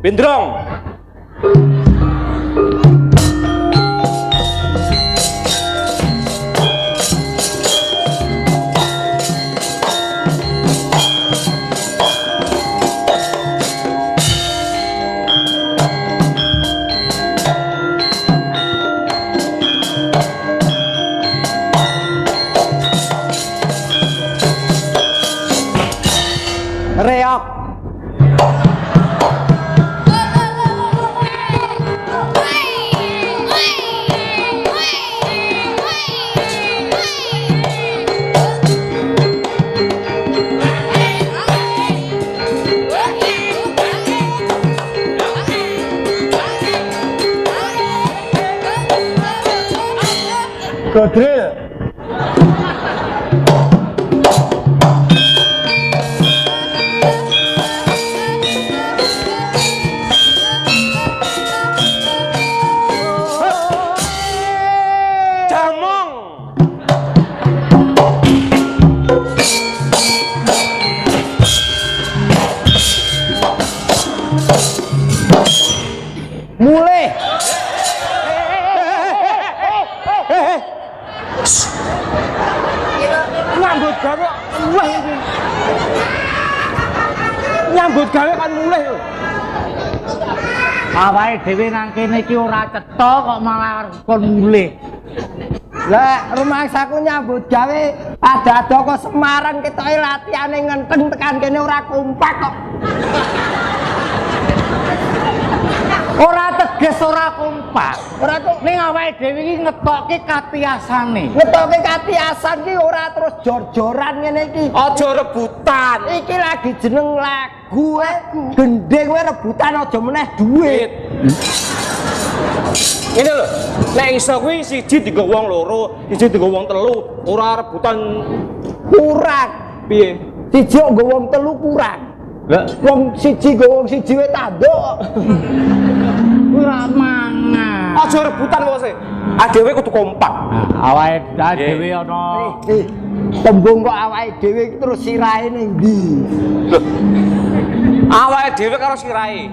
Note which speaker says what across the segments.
Speaker 1: Bendrong.
Speaker 2: Reok. Godril.
Speaker 1: Jamong.
Speaker 2: Mulai. Nyambut gawe mulai iki. Nyambut gawe kan mulai lho.
Speaker 3: Awake dhewe nang kene iki ora cetha kok malah kon mulih.
Speaker 2: Lah rumahsaku nyambut gawe ada-ada kok Semarang ketoke latihane ngenteng tekan kene ora kompak kok.
Speaker 3: Ora teges ora kompak.
Speaker 2: Ora kok
Speaker 3: Ning awake dhewe iki ngetokke katiasane.
Speaker 2: ngetoke katiasan ki ora terus jor-joran ngene iki.
Speaker 1: Aja rebutan.
Speaker 2: Iki lagi jeneng lagu gendeng kowe rebutan aja meneh duit.
Speaker 1: Ini lho, nek iso kuwi siji dienggo wong loro, siji dienggo wong telu, ora rebutan
Speaker 2: Kurang.
Speaker 1: piye?
Speaker 2: Siji nggo wong telu kurang.
Speaker 1: Lah,
Speaker 2: Wong siji nggo wong siji wae tanduk.
Speaker 3: Ora mangan.
Speaker 1: aja rebutan kok sih. Adewe kudu kompak.
Speaker 3: Awake dhewe ana
Speaker 2: Tembung kok awake dhewe iki terus sirahe ning ndi?
Speaker 1: Awake dhewe karo sirahe.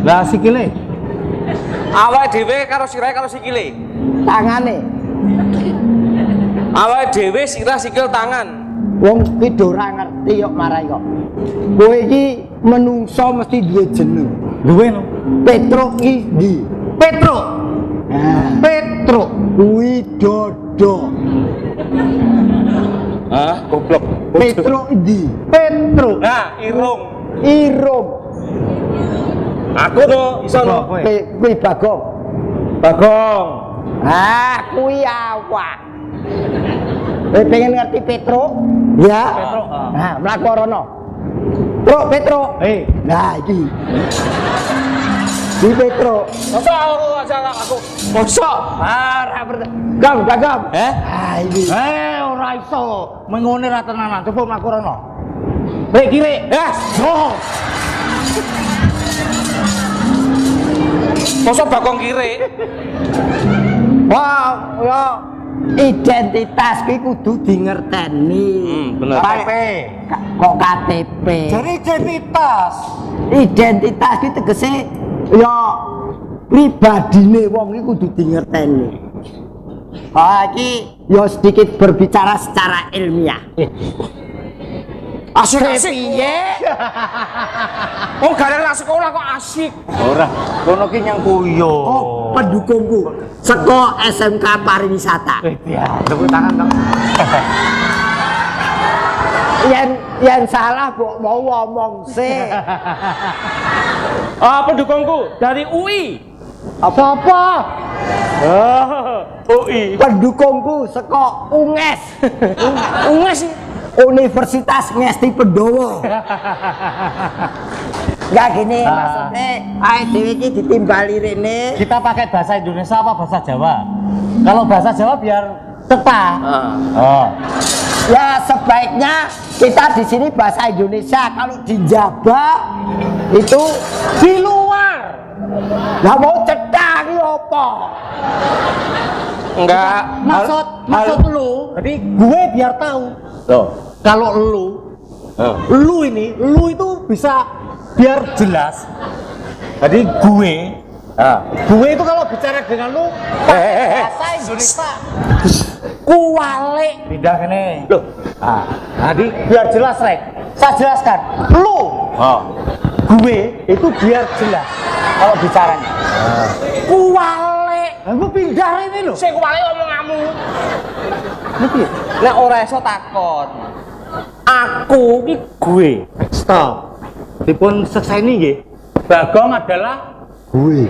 Speaker 3: lah sikile.
Speaker 1: Awake dhewe karo sirahe karo sikile.
Speaker 2: Tangane.
Speaker 1: Awake dhewe sirah sikil tangan.
Speaker 2: Wong iki ora ngerti kok marai kok. Kowe iki menungso mesti duwe jeneng.
Speaker 3: Duwe no.
Speaker 2: Petruk iki ndi?
Speaker 3: Petruk.
Speaker 2: Nah,
Speaker 3: Petruk.
Speaker 2: kuwi dodo.
Speaker 1: Hah, goblok.
Speaker 2: Petruk ndi?
Speaker 3: Petruk.
Speaker 1: Nah, irung.
Speaker 2: Irung.
Speaker 1: Aku no iso no.
Speaker 2: Kuwi Bagong.
Speaker 1: Bagong.
Speaker 2: Ah, kuwi awak. Kowe pengen ngerti Petruk? Ya.
Speaker 3: Petruk.
Speaker 2: Nah, mlaku rono. Truk Petruk. Nah, iki. Di Petruk.
Speaker 1: Masa aku aja aku. Mosok.
Speaker 2: Ah, Gam, Bagong.
Speaker 1: Eh?
Speaker 2: Ah, iki.
Speaker 3: Ora iso. Mengone ra tenanan. Coba mlaku rono. Rek kiri.
Speaker 1: Oh. Mosok bakong kiri.
Speaker 2: Wah, yo identitas kuwi kudu dingerteni.
Speaker 1: Bener.
Speaker 2: KTP. Kok KTP?
Speaker 3: Jadi identitas.
Speaker 2: Identitas kuwi tegese yo pribadine wong iki kudu dingerteni. Iki yo sedikit berbicara secara ilmiah.
Speaker 1: Asik-asik.
Speaker 2: Piye?
Speaker 1: Oh, gara ra sekolah kok asik.
Speaker 3: Ora, kono ki nyang kuyo.
Speaker 2: Oh, pendukungku saka SMK Pariwisata.
Speaker 3: Ya, tepuk tangan dong.
Speaker 2: Yang salah mau ngomong sih.
Speaker 1: Pendukungku dari UI.
Speaker 2: Apa?
Speaker 1: UI.
Speaker 2: Pendukungku saka UNES.
Speaker 1: UNES sih.
Speaker 2: Universitas Ngesti Pendowo. Enggak gini maksudnya, ae dhewe iki ditimbali rene.
Speaker 3: Kita pakai bahasa Indonesia apa bahasa Jawa? Kalau bahasa Jawa biar cepat. Oh.
Speaker 2: Ya sebaiknya kita di sini bahasa Indonesia, kalau di Jawa itu
Speaker 3: Di luar.
Speaker 2: lah mau cedak iki apa?
Speaker 1: Enggak.
Speaker 3: Maksud lu, jadi gue biar tahu. Kalau lu itu bisa biar jelas. Jadi gue itu kalau bicara dengan lu pakai bahasa Indonesia. Kuwale. Pindah ini. Loh. Jadi biar jelas, Rek. Saya jelaskan. Lu. Gue itu biar jelas kalau bicaranya. Kuwale. Aku pindah ini loh.
Speaker 1: Sing kuwale omonganmu.
Speaker 3: Niki.
Speaker 1: Nek ora iso takon. Aku iki gue.
Speaker 3: Stop. Dipun sekseni nggih. Bagong adalah gue.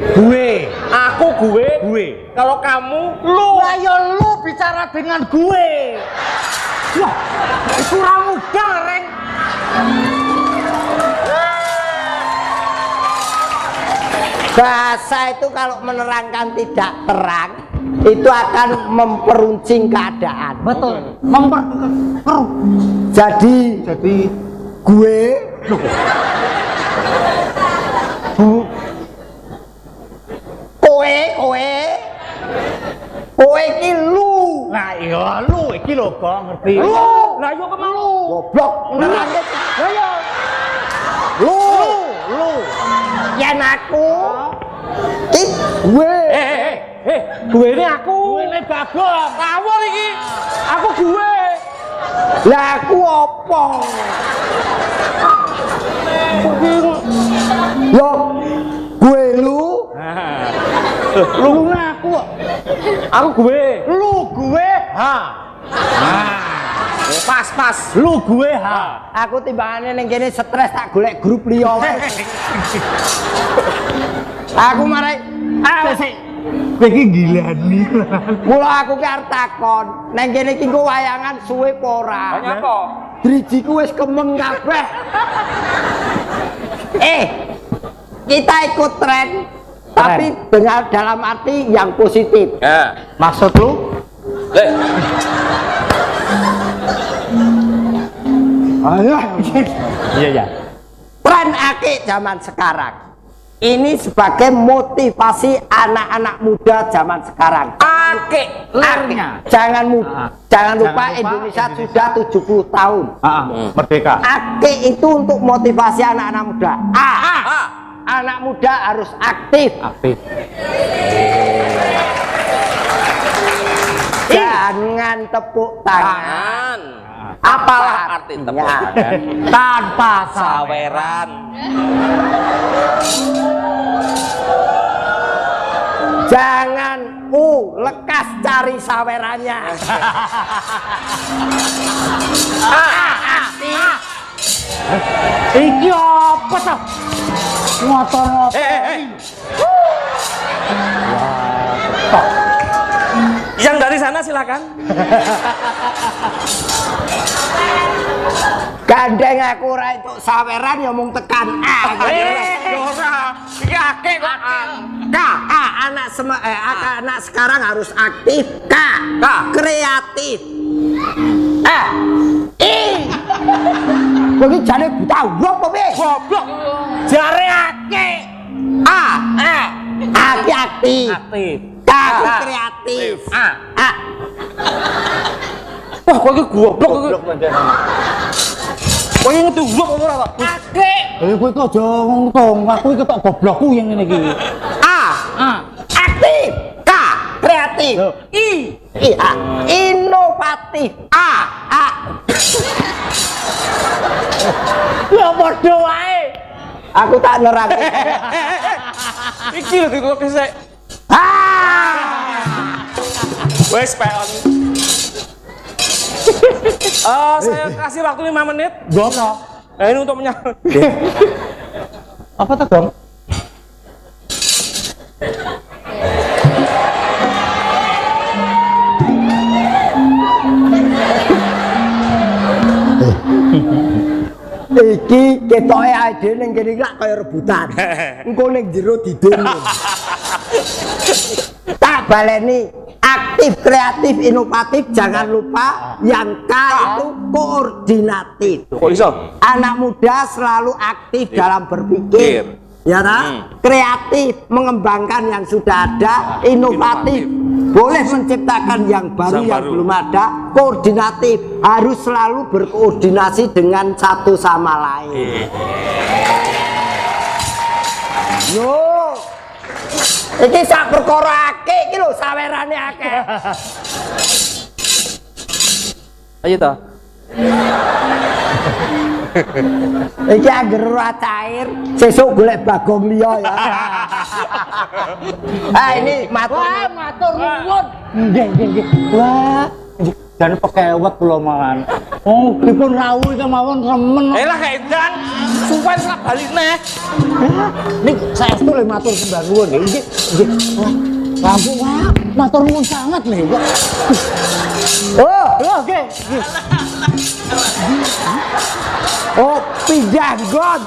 Speaker 1: Aku gue.
Speaker 3: Gue.
Speaker 1: Kalau kamu lu.
Speaker 3: Lah ya lu bicara dengan gue. Wah, itu kurang mudah, Reng.
Speaker 2: Bahasa itu kalau menerangkan tidak terang, itu akan memperuncing keadaan.
Speaker 3: Betul.
Speaker 2: Jadi gue kowe iki lu.
Speaker 3: Nah, iya lu iki lho, kok ngerti.
Speaker 2: Lu.
Speaker 1: Lah yo kemau.
Speaker 2: Goblok. Nerangke.
Speaker 3: Lah ya. Lu.
Speaker 2: Yen aku iki gue.
Speaker 1: Gue ini aku.
Speaker 3: Gue ini Bagong.
Speaker 1: Ngawur iki. Aku gue.
Speaker 2: Lah aku apa? Yo gue lu.
Speaker 3: Lu ngaku.
Speaker 1: Aku gue.
Speaker 3: Lu gue.
Speaker 1: Pas.
Speaker 3: Lu gue
Speaker 2: Aku timbangane ning kene stres tak golek grup liya wae. Aku marai
Speaker 3: sik. Kowe iki gila nih.
Speaker 2: mula aku ki arep takon, ning kene iki engko wayangan suwe apa ora?
Speaker 1: Banyak kok.
Speaker 2: Drijiku wis kemeng kabeh. Kita ikut tren, tapi dengan dalam arti yang positif.
Speaker 3: Maksud lu?
Speaker 2: Ayo.
Speaker 3: Iya.
Speaker 2: Tren akik zaman sekarang. Ini sebagai motivasi anak-anak muda zaman sekarang.
Speaker 1: Akik.
Speaker 3: Lernya.
Speaker 2: Jangan lupa
Speaker 3: Jangan lupa
Speaker 2: Indonesia
Speaker 3: Indonesia.
Speaker 2: sudah 70 tahun.
Speaker 3: Merdeka.
Speaker 2: Akik itu untuk motivasi anak-anak muda. Anak muda harus aktif. Jangan tepuk tangan.
Speaker 1: Apalah arti tepuk tangan?
Speaker 3: Tanpa
Speaker 1: Saweran.
Speaker 2: Jangan lekas cari sawerannya. Aktif.
Speaker 3: Iki apa toh? Motor apa?
Speaker 1: Yang dari sana silakan.
Speaker 2: Gandeng aku ora itu saweran ya mung tekan A.
Speaker 1: Ora, iki akeh kok.
Speaker 2: Anak sekarang harus aktif. Kreatif. Kowe iki jane buta urip apa piye?
Speaker 3: Goblok. Jare ake.
Speaker 2: A. Aki aktif.
Speaker 3: Aktif.
Speaker 2: K kreatif. A.
Speaker 1: Wah, kowe iki goblok kowe. Kowe ngerti goblok apa ora, Pak?
Speaker 3: Ake. Kowe kok aja ngomong, aku iki ketok goblokku yang ngene iki.
Speaker 2: A. Aktif. K kreatif. I. Inovatif. A.
Speaker 3: Ya padha wae.
Speaker 2: Aku tak nerangke.
Speaker 1: Iki lho kok kesek. Wes peon. Saya kasih waktu 5 menit.
Speaker 3: Gono.
Speaker 1: Nah, ini untuk menyanyi.
Speaker 3: Apa tuh, Dong?
Speaker 2: Iki ketoke ae dhewe ning kene lak kaya rebutan. Engko ning jero didongo. Tak baleni aktif, kreatif, inovatif, jangan lupa yang K itu koordinatif.
Speaker 1: Kok iso?
Speaker 2: Anak muda selalu aktif dalam berpikir. Ya kan? Kreatif, mengembangkan yang sudah ada, inovatif. Boleh menciptakan yang baru yang belum ada, koordinatif, harus selalu berkoordinasi dengan satu sama lain. Yo, iki sak perkara akeh iki lho sawerane akeh.
Speaker 1: Ayo ta.
Speaker 2: Iki angger ora cair, sesuk golek bagong liya ya. Ini matur nuwun.
Speaker 3: Nggih. Wah, jan pekewet kula mangan. Oh, dipun rawuh kemawon remen.
Speaker 1: Lah edan, suwen sak baline.
Speaker 3: Nik saestu le matur sembah nuwun nggih. Nggih. Lampu wah, matur nuwun sangat nih, Pak.
Speaker 2: Oh,
Speaker 3: Oke.
Speaker 2: oh pindah gon.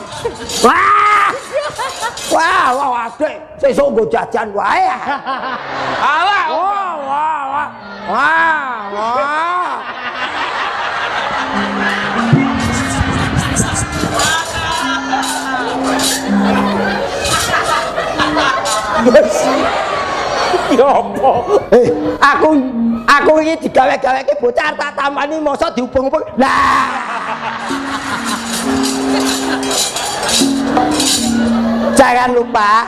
Speaker 2: Wah, adek, sesuk nggo jajan wae.
Speaker 1: Alah.
Speaker 2: Wah.
Speaker 1: Ya apa?
Speaker 2: Aku iki digawe-gaweke bocah tak tamani mosok dihubung-hubung. Lah. Jangan lupa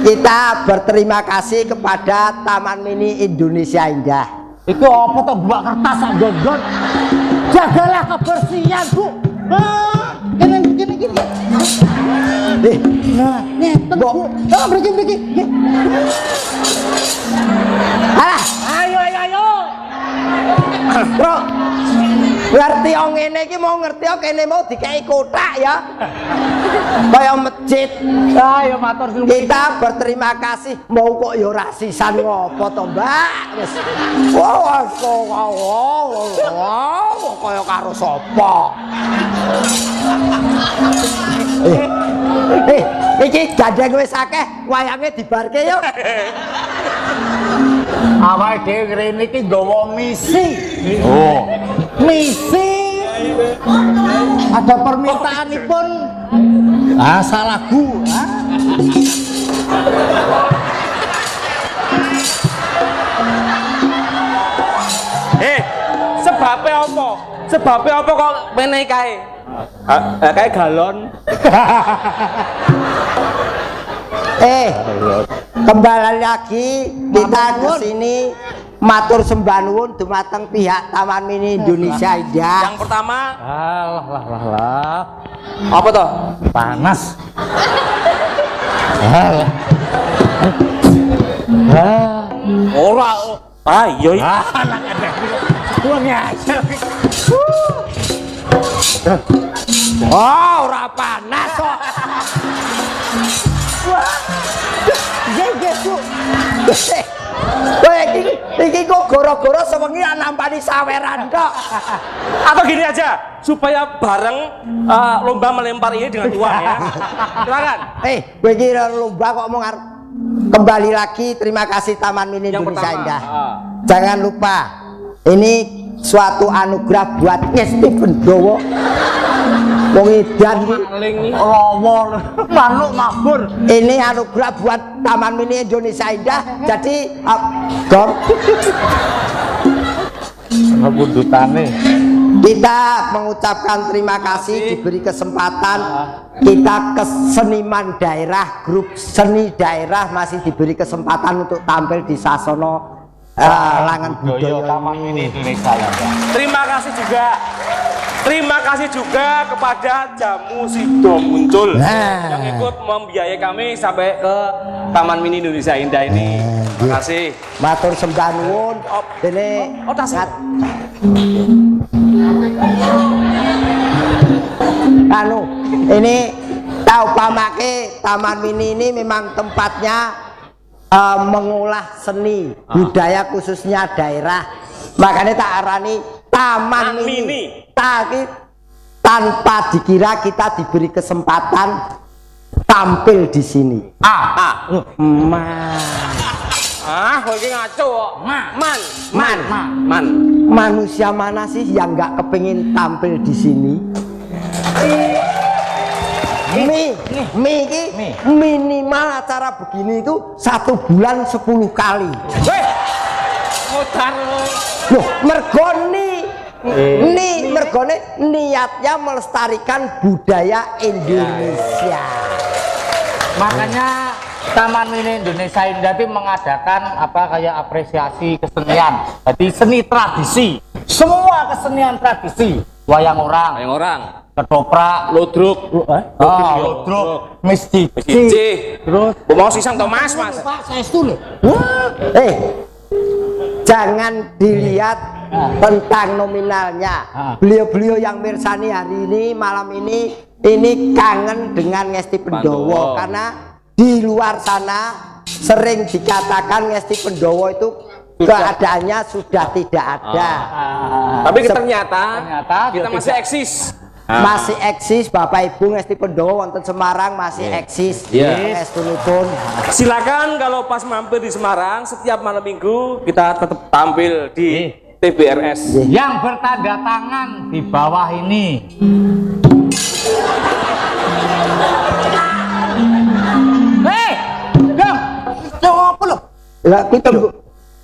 Speaker 2: kita berterima kasih kepada Taman Mini Indonesia Indah.
Speaker 3: Itu apa toh buat kertas sak gondon? Jagalah kebersihan, Bu. Gini. Nah, ngeten, Bu. Oh, beriki.
Speaker 2: Alah,
Speaker 3: Ayo.
Speaker 2: Bro. Ngerti yang ngene iki mau ngerti kene mau dikai kotak ya. Kaya masjid.
Speaker 3: Ayo matur nuwun.
Speaker 2: Kita berterima kasih mau kok ya ora sisan ngopo to, Mbak. Wis. Wow, kaya karo sapa. Iki gandeng wis akeh, wayange dibarke yuk.
Speaker 3: Awake dhewe rene iki nggawa misi. Oh. Misi. Ada permintaanipun. Lagu.
Speaker 1: Sebabnya apa kok menehi kae? Kae galon.
Speaker 2: Kembali lagi kita ke sini matur sembah nuwun dumateng pihak Taman Mini Indonesia Indah.
Speaker 1: Yang pertama,
Speaker 3: Alah.
Speaker 1: apa toh?
Speaker 3: Panas.
Speaker 1: Ora. Iya.
Speaker 3: Anak ada. Tuang aja.
Speaker 2: Oh, ora panas kok. Bu. Iki kok goro-goro sewengi nampani saweran kok.
Speaker 1: Atau gini aja, supaya bareng lomba melempar ini dengan uang ya. Silakan.
Speaker 2: Kowe iki lomba kok mau kembali lagi. Terima kasih Taman Mini Indonesia Indah. Jangan lupa ini suatu anugerah buat Stephen Dowo. Wong edan iki
Speaker 1: maling iki.
Speaker 3: lowol manuk mabur.
Speaker 2: ini anugerah buat Taman Mini Indonesia Indah. Jadi Gom,
Speaker 3: Ngebundutane.
Speaker 2: kita mengucapkan terima kasih diberi kesempatan. Kita ke seniman daerah, grup seni daerah masih diberi kesempatan untuk tampil di Sasono Langan Budaya
Speaker 3: Taman Mini Indonesia ya.
Speaker 1: Terima kasih juga kepada Jamu Sido Muncul yang ikut membiayai kami sampai ke Taman Mini Indonesia Indah ini. Terima kasih.
Speaker 2: Matur sembah nuwun. Dene anu ini tahu pamake Taman Mini ini memang tempatnya mengolah seni budaya khususnya daerah, makanya tak arani Taman Mini. Tanpa dikira kita diberi kesempatan tampil di sini.
Speaker 1: Kok iki ngaco kok. Man.
Speaker 2: Manusia mana sih yang nggak kepingin tampil di sini? Minimal acara begini itu 1 bulan 10 kali.
Speaker 1: Mutar.
Speaker 2: Loh, mergone niatnya melestarikan budaya Indonesia.
Speaker 3: Makanya Taman Mini Indonesia Indah itu mengadakan kayak apresiasi kesenian. Jadi seni tradisi, semua kesenian tradisi, wayang orang, ketoprak,
Speaker 1: Ludruk,
Speaker 3: mistik,
Speaker 1: terus mau sisang to Mas.
Speaker 3: Pak Saestu lho.
Speaker 2: Jangan dilihat tentang nominalnya. Beliau-beliau yang mirsani hari ini malam ini kangen dengan Ngesti Pendowo karena di luar sana sering dikatakan Ngesti Pendowo itu keadaannya sudah tidak ada.
Speaker 1: Tapi ternyata kita masih eksis.
Speaker 2: Masih eksis Bapak Ibu Ngesti Pendowo wonten Semarang masih eksis. Estunipun.
Speaker 1: Silakan kalau pas mampir di Semarang setiap malam minggu kita tetap tampil di TBRS
Speaker 3: yang bertanda tangan di bawah ini.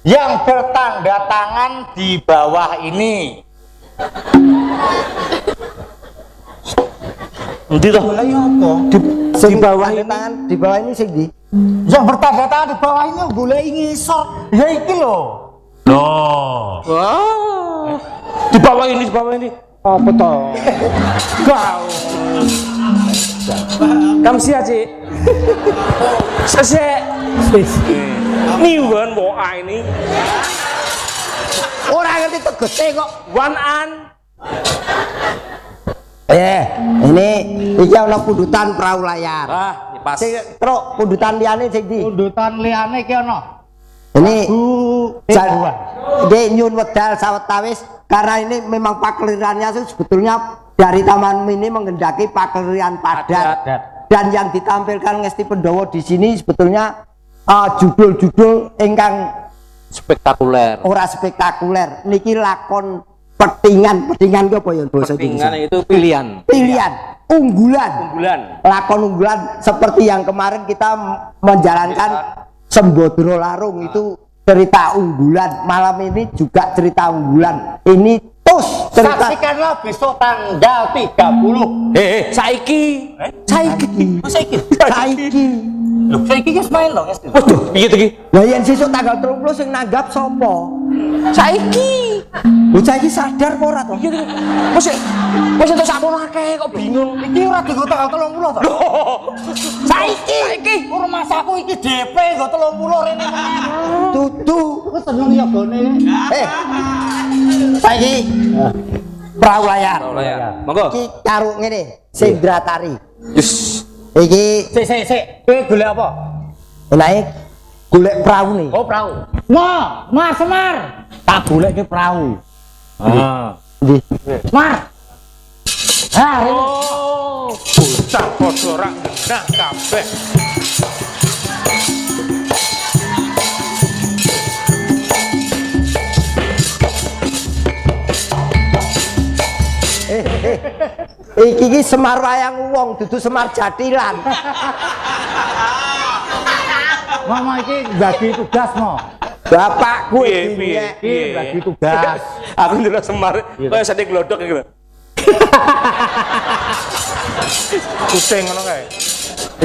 Speaker 3: Yang bertanda tangan di bawah ini.
Speaker 2: Di bawah ini tangan, di bawah ini sing di.
Speaker 3: Yang bertanda tangan di bawah ini boleh ngisor. Ya iki lho. Loh.
Speaker 1: Wah. Di bawah ini. Apa toh? Kau. Kamu siapa sih? Saya. Niwan mau ini.
Speaker 2: Orang ngerti tegese kok.
Speaker 1: One an.
Speaker 2: Ini iki ana pundutan perahu layar.
Speaker 1: Pas.
Speaker 2: Sing truk pundutan liyane sing ndi?
Speaker 3: Pundutan liyane iki ana.
Speaker 2: Ini nyun wedal sawetawis karena ini memang pakelirannya sebetulnya dari Taman Mini menghendaki pakeliran padat. Dan yang ditampilkan Ngesti Pendowo di sini sebetulnya judul-judul ingkang
Speaker 3: spektakuler.
Speaker 2: Ora spektakuler. Niki lakon petingan ki apa ya bahasa Indonesia?
Speaker 1: Petingan itu pilihan.
Speaker 2: Unggulan. Lakon unggulan seperti yang kemarin kita menjalankan Sembodro Larung itu cerita unggulan. Malam ini juga cerita unggulan. Ini cerita.
Speaker 3: Saksikanlah besok tanggal 30.
Speaker 1: Saiki.
Speaker 3: Loh, saiki wis main lho, Mas.
Speaker 1: Waduh, piye iki?
Speaker 2: Lah yen sesuk tanggal 30 sing nanggap sapa?
Speaker 1: Saiki.
Speaker 2: Bocah iki sadar apa ora to?
Speaker 1: Wis entuk sakmono akeh kok bingung.
Speaker 3: Iki ora digo tanggal 30 to.
Speaker 2: Saiki.
Speaker 3: Rumah saku iki DP nggo 30 rene meneh.
Speaker 2: Dudu.
Speaker 3: Wis seneng ya gone.
Speaker 2: Saiki. Perahu layar.
Speaker 1: Monggo.
Speaker 2: Iki karo ngene, Sendratari.
Speaker 1: Yes.
Speaker 2: Iki
Speaker 3: Sik. Kowe golek apa?
Speaker 2: naik golek perahu nih.
Speaker 3: Oh, perahu. Mar Semar. Tak golek ke perahu.
Speaker 2: Ndi?
Speaker 3: Mar.
Speaker 1: Bocah padha ora ngenah kabeh.
Speaker 2: Iki Semar wayang wong dudu Semar Jatilan.
Speaker 3: Mama iki bagi tugas mo.
Speaker 2: Bapakku
Speaker 3: Iki bagi tugas.
Speaker 1: Aku ndelok Semar kaya sate glodok iki lho. Kucing ngono kae.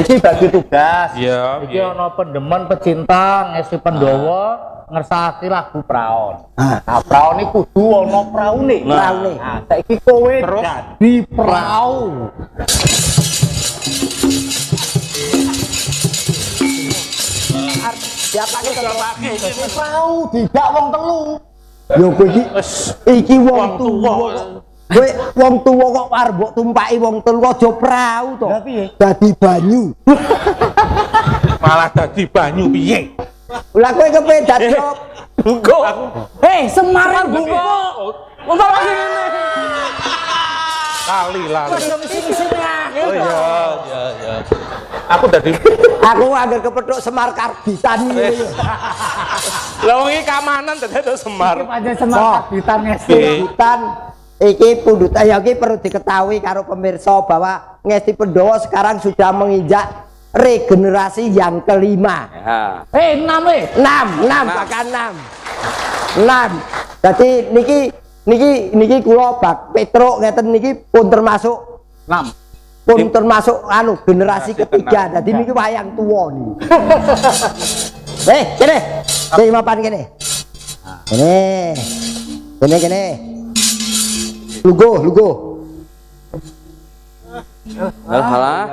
Speaker 3: Iki bagi tugas.
Speaker 1: Iya.
Speaker 3: Iki ana pendemen pecinta ngesti Pandhawa ngersakake lagu praon. Nah, praon iki kudu ana praune.
Speaker 2: Praune.
Speaker 3: Nah, saiki kowe
Speaker 1: Terus?
Speaker 3: dadi prau.
Speaker 2: Siapa ki
Speaker 3: Prau tidak wong telu.
Speaker 2: Yo kowe iki wong tuwa. Kowe wong tuwa kok arep mbok tumpaki wong telu aja prau to.
Speaker 3: Lah piye?
Speaker 2: Dadi banyu.
Speaker 1: Malah dadi banyu piye?
Speaker 2: Lah kowe kepen dadi
Speaker 1: Engko.
Speaker 2: Semar bungo.
Speaker 1: Untung lagi ngene. Kali lah. Oh iya. Aku dadi
Speaker 2: Aku anggar kepethuk Semar karbitan iki.
Speaker 1: Lah wong iki keamanan dadi Semar.
Speaker 3: Aja Semar karbitan ngesti.
Speaker 2: Pundutan iki pundutan ya iki perlu diketahui karo pemirsa bahwa Ngesti Pandhawa sekarang sudah menginjak regenerasi yang kelima.
Speaker 1: Ya.
Speaker 3: 6
Speaker 2: 6 bahkan 6. Jadi niki kula Bak Petruk ngeten niki pun termasuk
Speaker 3: 6.
Speaker 2: pun termasuk generasi ketiga. Jadi niki wayang tua nih. Kene. Sing mapan kene. Kene. Lugo.
Speaker 1: Halah.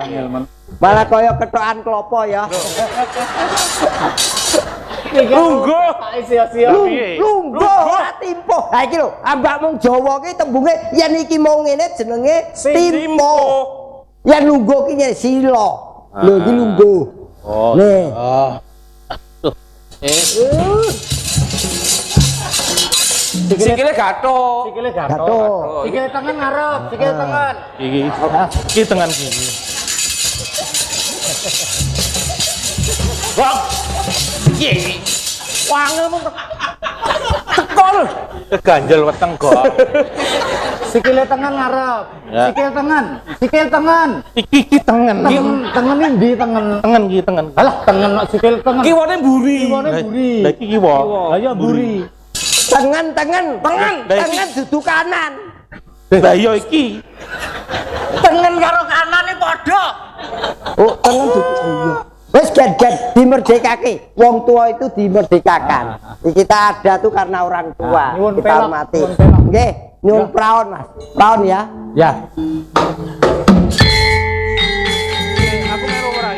Speaker 2: Malah kaya ketokan klopo ya.
Speaker 1: Lungguh.
Speaker 2: Lungguh ora timpo. Ha iki lho, ambak mung Jawa ki tembunge yen iki mau ngene jenenge timpo. Yen lungguh ki ngene sila. Lho iki lungguh.
Speaker 1: Oh.
Speaker 2: Nih.
Speaker 1: Sikile gathuk.
Speaker 2: Gathuk.
Speaker 3: Sikile tangan ngarep, sikile tangan.
Speaker 1: Iki tengan gini. Wah. Ye. Wange mung teko lho. Keganjel weteng kok.
Speaker 3: Sikile tangan ngarep.
Speaker 1: Ya.
Speaker 3: Sikile tangan.
Speaker 1: Iki tengen.
Speaker 3: Tangan ndi tangan?
Speaker 1: Tengen iki tengen.
Speaker 3: Alah tangan sikile tangan.
Speaker 1: Kiwane mburi.
Speaker 3: Buri.
Speaker 1: Lah iki kiwa.
Speaker 3: Lah ya buri.
Speaker 2: Tangan dudu kanan.
Speaker 1: Lah iya iki.
Speaker 3: Tengen karo kanane padha.
Speaker 2: Oh, tangan dudu. Iya. Wes gen dimerdekake. Wong tua itu dimerdekakan. Kita ada tuh karena orang tua.
Speaker 3: Nyuwun
Speaker 2: Kita
Speaker 3: pelak,
Speaker 2: hormati.
Speaker 3: nyuwun pelak.
Speaker 2: Nggih, nyuwun praon, Mas. Praon ya.
Speaker 3: Ya.
Speaker 1: Aku melu ora.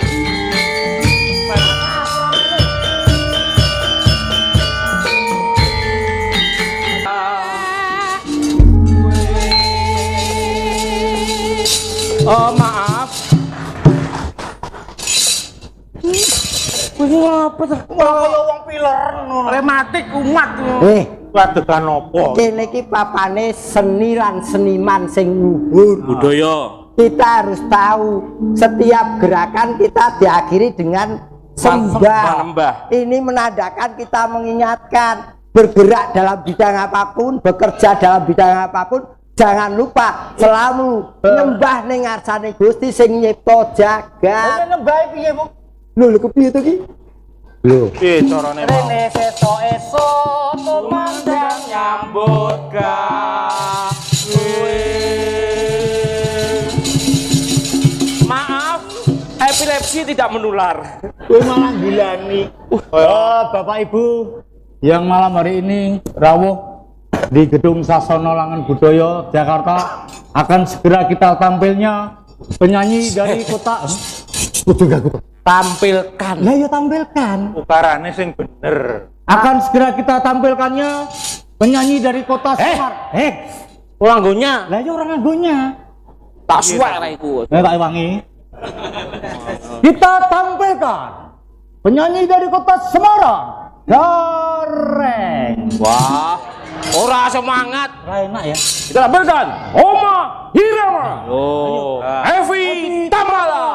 Speaker 1: Oh, maaf.
Speaker 3: Kuwi apa tuh? Kaya wong piler ngono.
Speaker 1: Rematik umat. Wadegan opo?
Speaker 2: Kene iki papane seni lan seniman sing luhur.
Speaker 1: Budaya.
Speaker 2: Kita harus tahu setiap gerakan kita diakhiri dengan sembah. Ini menandakan kita mengingatkan bergerak dalam bidang apapun, bekerja dalam bidang apapun, jangan lupa selalu nyembah ning ngarsane Gusti sing nyipta jagat.
Speaker 3: Nyembah piye, Bu?
Speaker 2: Lho kepiye to ki? Lho.
Speaker 1: Piye carane mau?
Speaker 3: Rene esuk
Speaker 1: Tumandang nyambut gawe. Maaf, epilepsi tidak menular.
Speaker 3: Kowe malah gilani. Oh, Bapak Ibu yang malam hari ini rawuh di Gedung Sasono Langan Budaya Jakarta akan segera kita tampilnya penyanyi dari kota
Speaker 1: Tampilkan.
Speaker 3: Lah ya tampilkan.
Speaker 1: Ukarane sing bener.
Speaker 3: Akan segera kita tampilkannya penyanyi dari kota Semar.
Speaker 1: Orang gonya.
Speaker 3: Lah ya orang nganggonya.
Speaker 1: Tak suwek ra iku.
Speaker 3: Tak wangi. Kita tampilkan penyanyi dari kota Semarang. Gareng.
Speaker 1: Wah, ora semangat.
Speaker 3: Ora enak ya.
Speaker 1: Kita tampilkan Oma Hirama. Oh, Evi Tamala.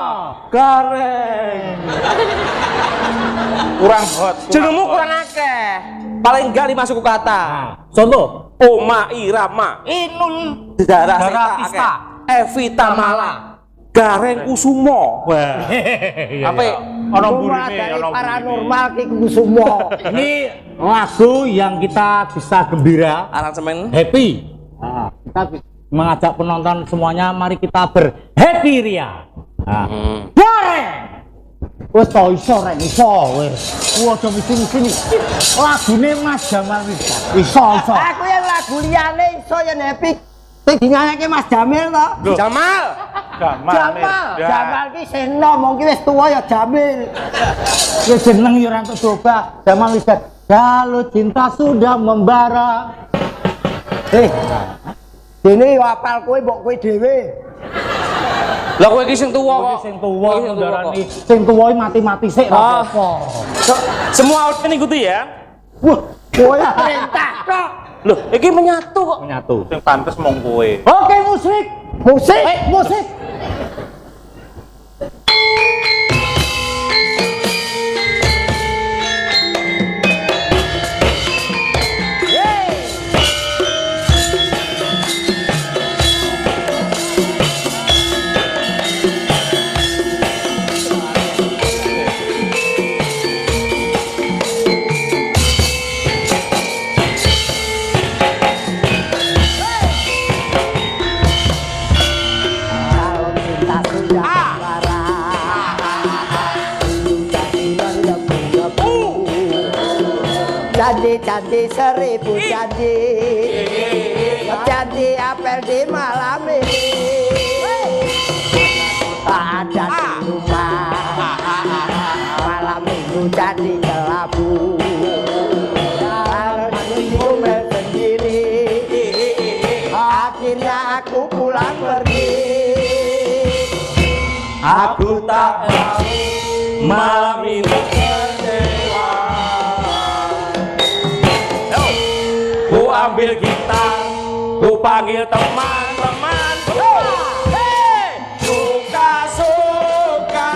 Speaker 3: Gareng.
Speaker 1: Kurang hot. Jenengmu kurang akeh. Paling enggak 5 suku kata.
Speaker 3: Contoh
Speaker 1: Oma Irama.
Speaker 3: Inul
Speaker 1: Darah
Speaker 3: Daratista.
Speaker 1: Evita Mala, Gareng Kusumo.
Speaker 3: Wah.
Speaker 1: Apa?
Speaker 3: Orang
Speaker 2: Semua
Speaker 3: burine,
Speaker 2: dari
Speaker 3: orang
Speaker 2: paranormal Ki Kusumo.
Speaker 3: Ini lagu yang kita bisa gembira,
Speaker 1: Aransemen.
Speaker 3: happy. Nah, kita mengajak penonton semuanya, mari kita berhappy ria. Nah, goreng. Wes to iso rek iso wes. Ku aja misi-misi. Lagune Mas Jamal iso.
Speaker 2: Aku yang lagu liyane iso yang happy. Sing dinyanyake Mas Jamil to.
Speaker 1: Jamal.
Speaker 2: Jamal ki seno mong ki wis tuwa ya Jamil.
Speaker 3: Ya jeneng ya ora entuk coba. Jamal wis kalau cinta sudah membara.
Speaker 2: Dene yo apal kowe mbok kowe dhewe.
Speaker 1: Lah kowe iki sing tuwa kok.
Speaker 3: Sing tuwa ndarani sing tuwa mati-mati sik ora apa-apa.
Speaker 1: Semua outfit ngikuti ya.
Speaker 3: Wah,
Speaker 2: Kowe perintah kok.
Speaker 1: Loh, iki menyatu kok.
Speaker 3: menyatu.
Speaker 4: Sing pantes mong kowe.
Speaker 3: Oke, musik.
Speaker 2: Musik.
Speaker 3: Musik.
Speaker 2: Kalau cinta sudah membara. Janji seribu janji. Janji apel di malam ini. Tak ada di rumah. Malam minggu jadi kelabu. Kalau ngomel sendiri. Akhirnya aku pulang pergi.
Speaker 1: Aku tak mau malam ini kecewa. Ku ambil gitar, ku panggil teman-teman. Suka-suka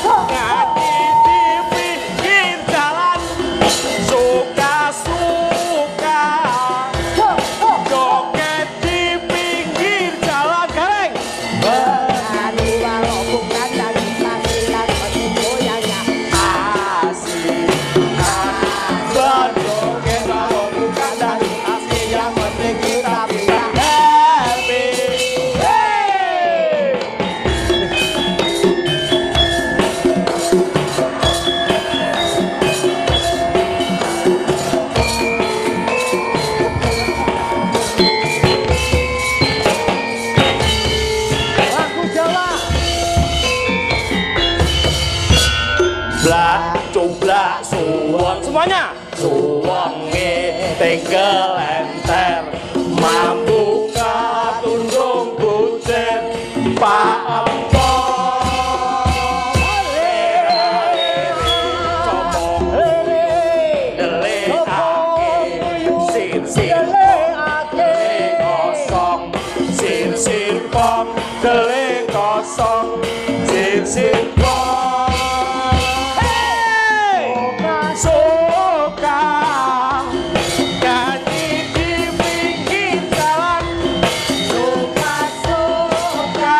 Speaker 1: ngaji di pinggir jalan. Suka-suka joget di pinggir jalan. Gareng.
Speaker 2: Berani walau bukan dari laki-laki seperti goyangnya asik.
Speaker 1: Berjoget walau bukan dari asli, yang penting kita bisa happy. Hey!
Speaker 3: Lagu Jawa.
Speaker 1: Blak, coblak, suweng semuanya. Suwenge tegel enter, mampu katundung bucin, Pak Empok. Comong delikake, sir-sir kosong, sir-sir pom, delik kosong, sir-sir pom. Hey! Suka nyanyi di pinggir jalan. Suka-suka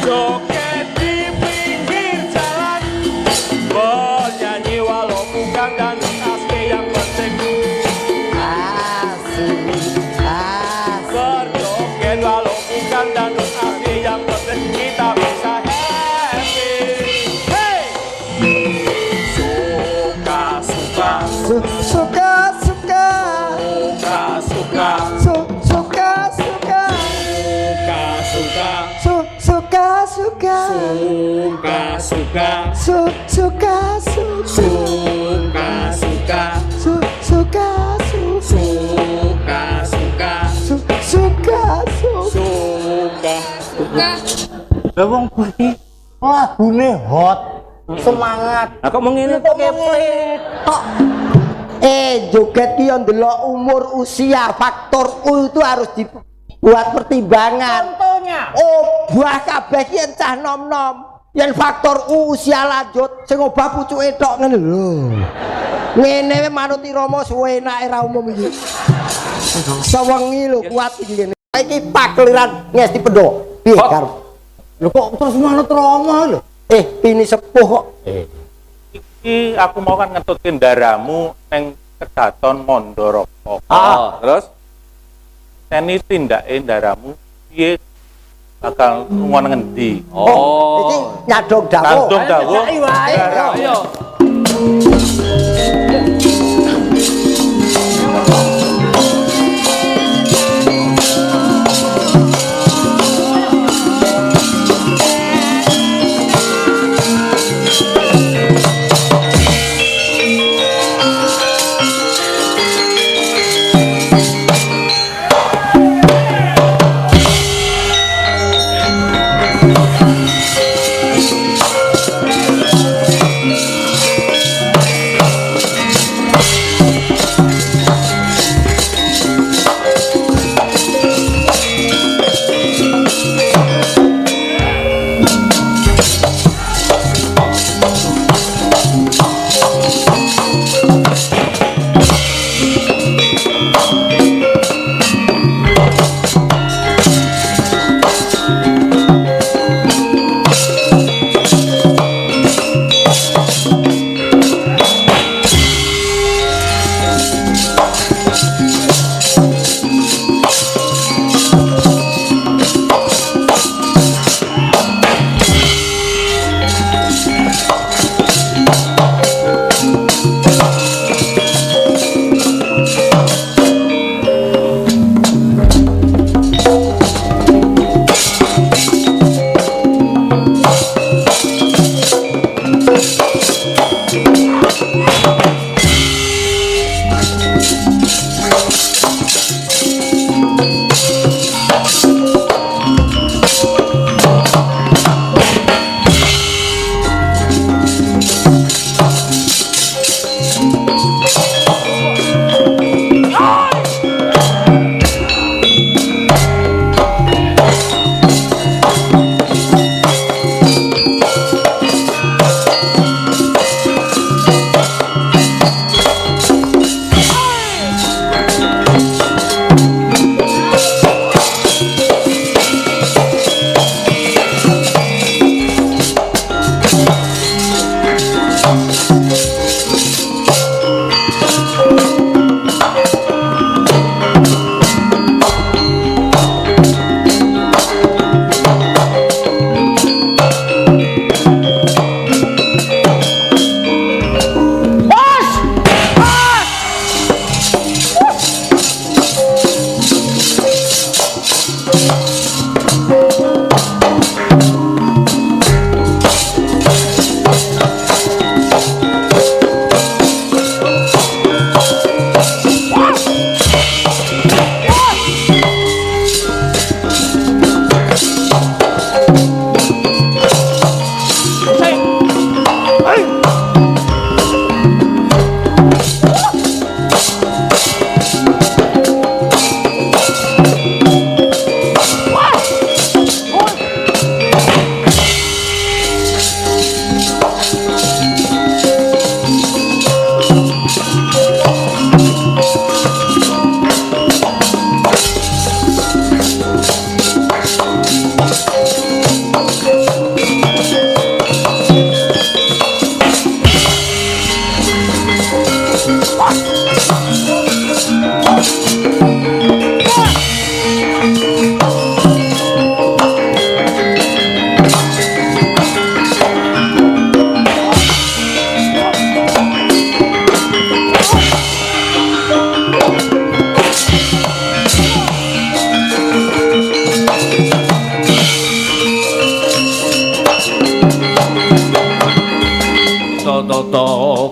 Speaker 1: joget di pinggir jalan. Bernyanyi walau bukan danus asli, yang penting berjoget walau bukan danus asli, yang penting kita bisa happy. Hey! Suka-suka,
Speaker 2: Suka-suka,
Speaker 1: suka-suka,
Speaker 2: suka-suka,
Speaker 1: suka-suka,
Speaker 2: suka-suka,
Speaker 1: suka-suka,
Speaker 2: suka-suka,
Speaker 1: suka-suka,
Speaker 2: suka-suka,
Speaker 1: suka-suka,
Speaker 2: suka-suka.
Speaker 1: suka.
Speaker 3: Lah wong kuwi lagune hot, semangat.
Speaker 1: Nah, kok mengene kok
Speaker 3: Keplit.
Speaker 2: Tok. Joget ki yo ndelok umur, usia, faktor U itu harus dibuat pertimbangan.
Speaker 3: Contohnya.
Speaker 2: Oh, buah kabeh ki encah nom-nom. Yen faktor U usia lanjut, sing obah pucuke tok ngene lho. Ngene wae manut irama suwe enake ra umum iki. Sewengi lho kuat iki ngene. iki pakliran ngesti pendok. Piye karo?
Speaker 3: Lho kok terus manut Rama lho.
Speaker 2: Pini sepuh kok.
Speaker 4: Iki aku mau kan ngentutke ndaramu ning Kedaton Mandharaka.
Speaker 1: Terus
Speaker 4: Teni tindake ndaramu piye bakal ngono ngendi?
Speaker 2: Iki nyadong dawuh.
Speaker 4: Nyadong dawuh.
Speaker 1: ayo.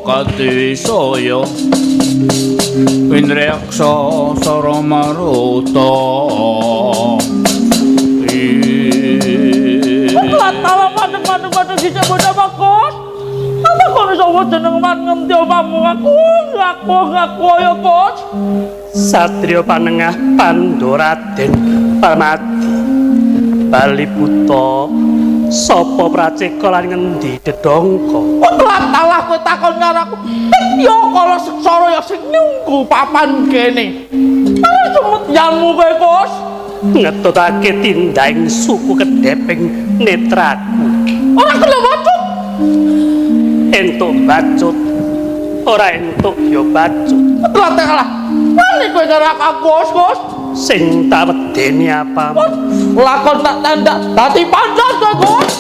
Speaker 5: Kadisaya Windriyaksa Sara Maruta
Speaker 6: Latawa padeng-padeng sithik bocah bakon. Apa kono sapa jeneng man ngendi opamu aku ya Kos.
Speaker 7: Satrio Panengah Pandhoraden Pamati Bali Buta sapa praceka lan ngendi dedongko.
Speaker 6: Latawa kowe takon karo aku. Ya kala seksara ya sing nyunggu papan kene. Semut yangmu kowe Kos.
Speaker 7: ngetutake tindahing suku kedheping netraku.
Speaker 6: Ora kena bacut.
Speaker 7: Entuk bacut, ora entuk ya bacut.
Speaker 6: Tlateh kalah. Wani kowe karo aku, Gus.
Speaker 7: Sing tak wedeni apa?
Speaker 6: Lakon tak tandak dadi pancas kowe, Gus.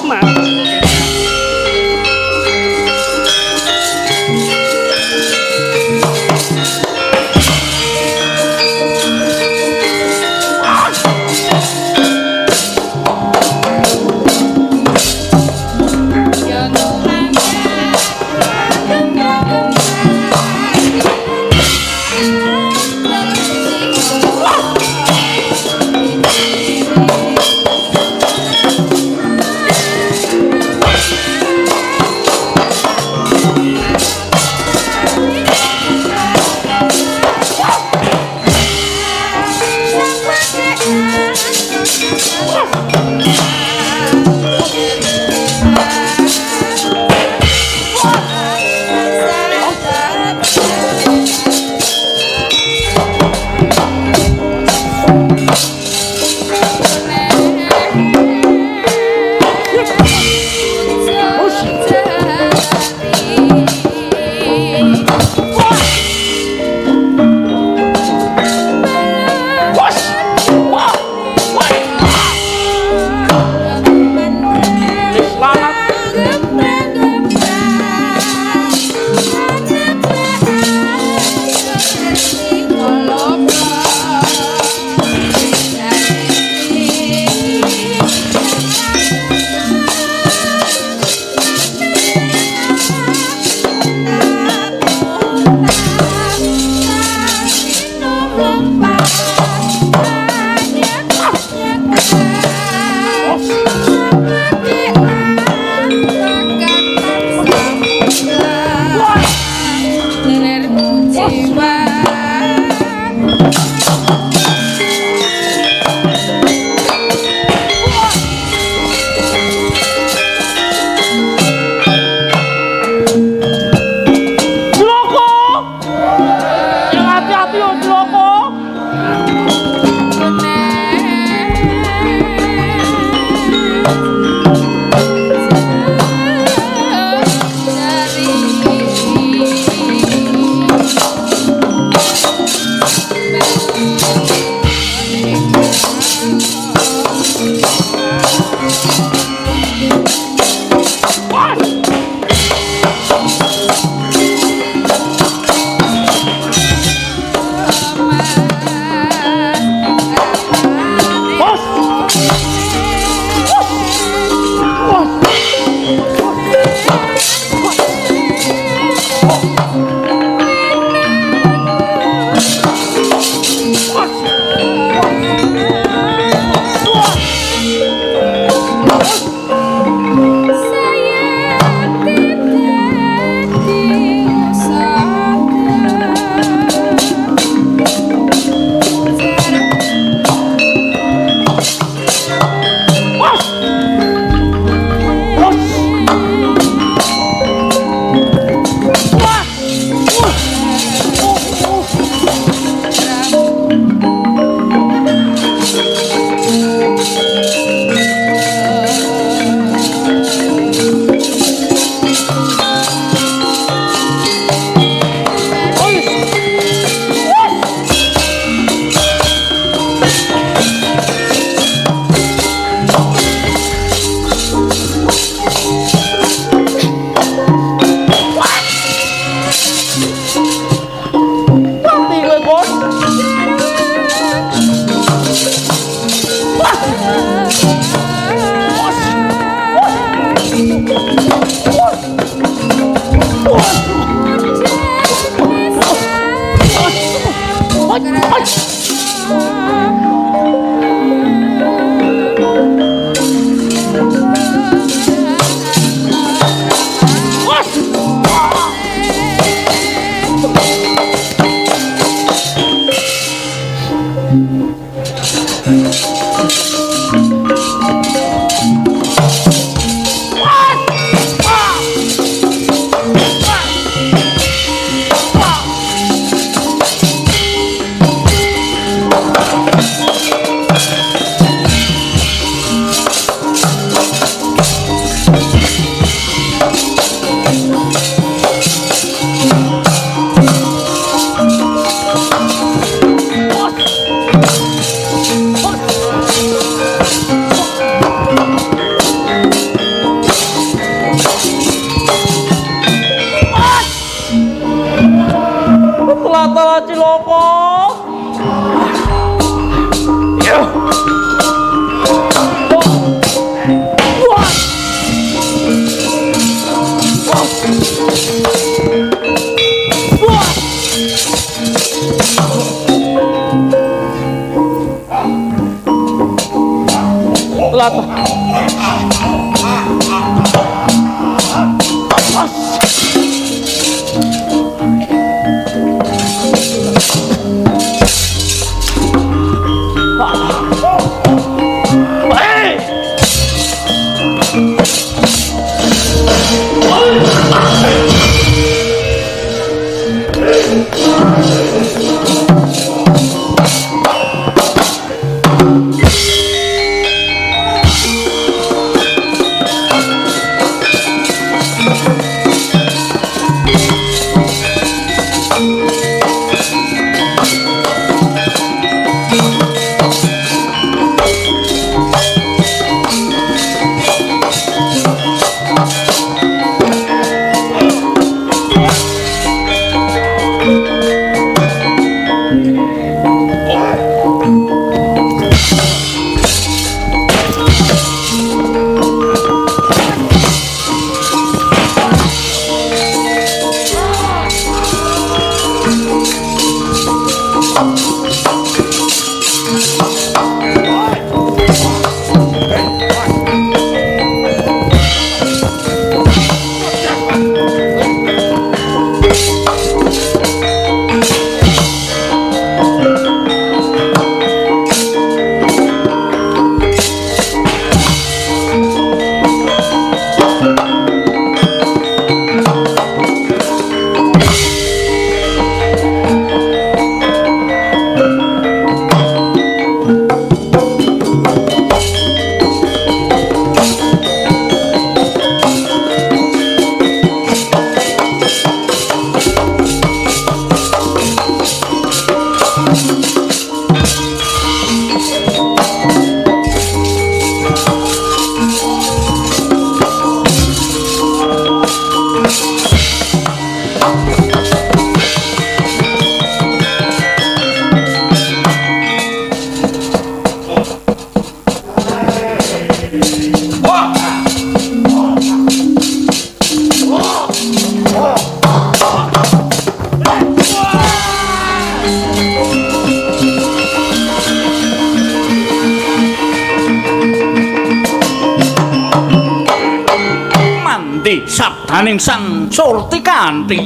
Speaker 5: sabdaning sang Surtikanti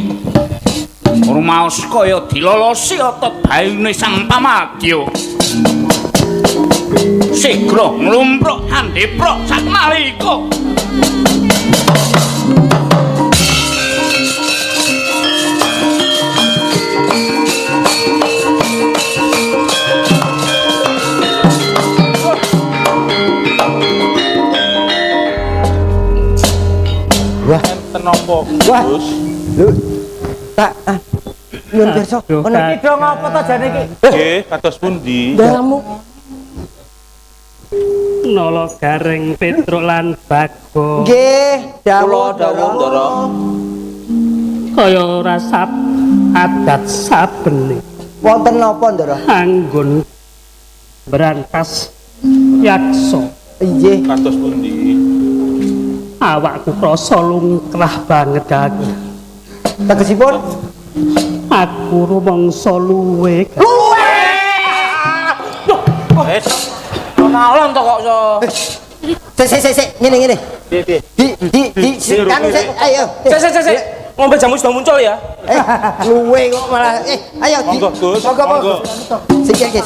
Speaker 5: rumaos kaya dilolosi otot bayune sang pamadya sigra nglumpruk andeprok saknalika
Speaker 4: Tenapa,
Speaker 2: Wah,
Speaker 4: Gus?
Speaker 2: lho. Tak nyun pirsa. Ono iki dong apa to jane iki?
Speaker 4: Nggih, kados pundi?
Speaker 2: Daramu.
Speaker 7: Nolo Gareng Petruk lan Bagong
Speaker 2: Nggih, dawuh Ndara.
Speaker 7: kaya ora adat sabene
Speaker 2: Wonten napa Ndara?
Speaker 7: anggon berantas yaksa
Speaker 2: Inggih.
Speaker 4: Kados pundi?
Speaker 7: awakku krasa lungkrah banget aku
Speaker 2: Tegesipun
Speaker 7: aku rumangsa luwe
Speaker 4: Wes,
Speaker 1: Kenalan to kok so.
Speaker 2: Sik ngene.
Speaker 4: piye?
Speaker 2: Kan ayo.
Speaker 1: Sik. Ngombe jamu sudah muncul ya.
Speaker 2: Luwe kok malah ayo
Speaker 4: Monggo, Gus.
Speaker 2: Monggo. Sikil.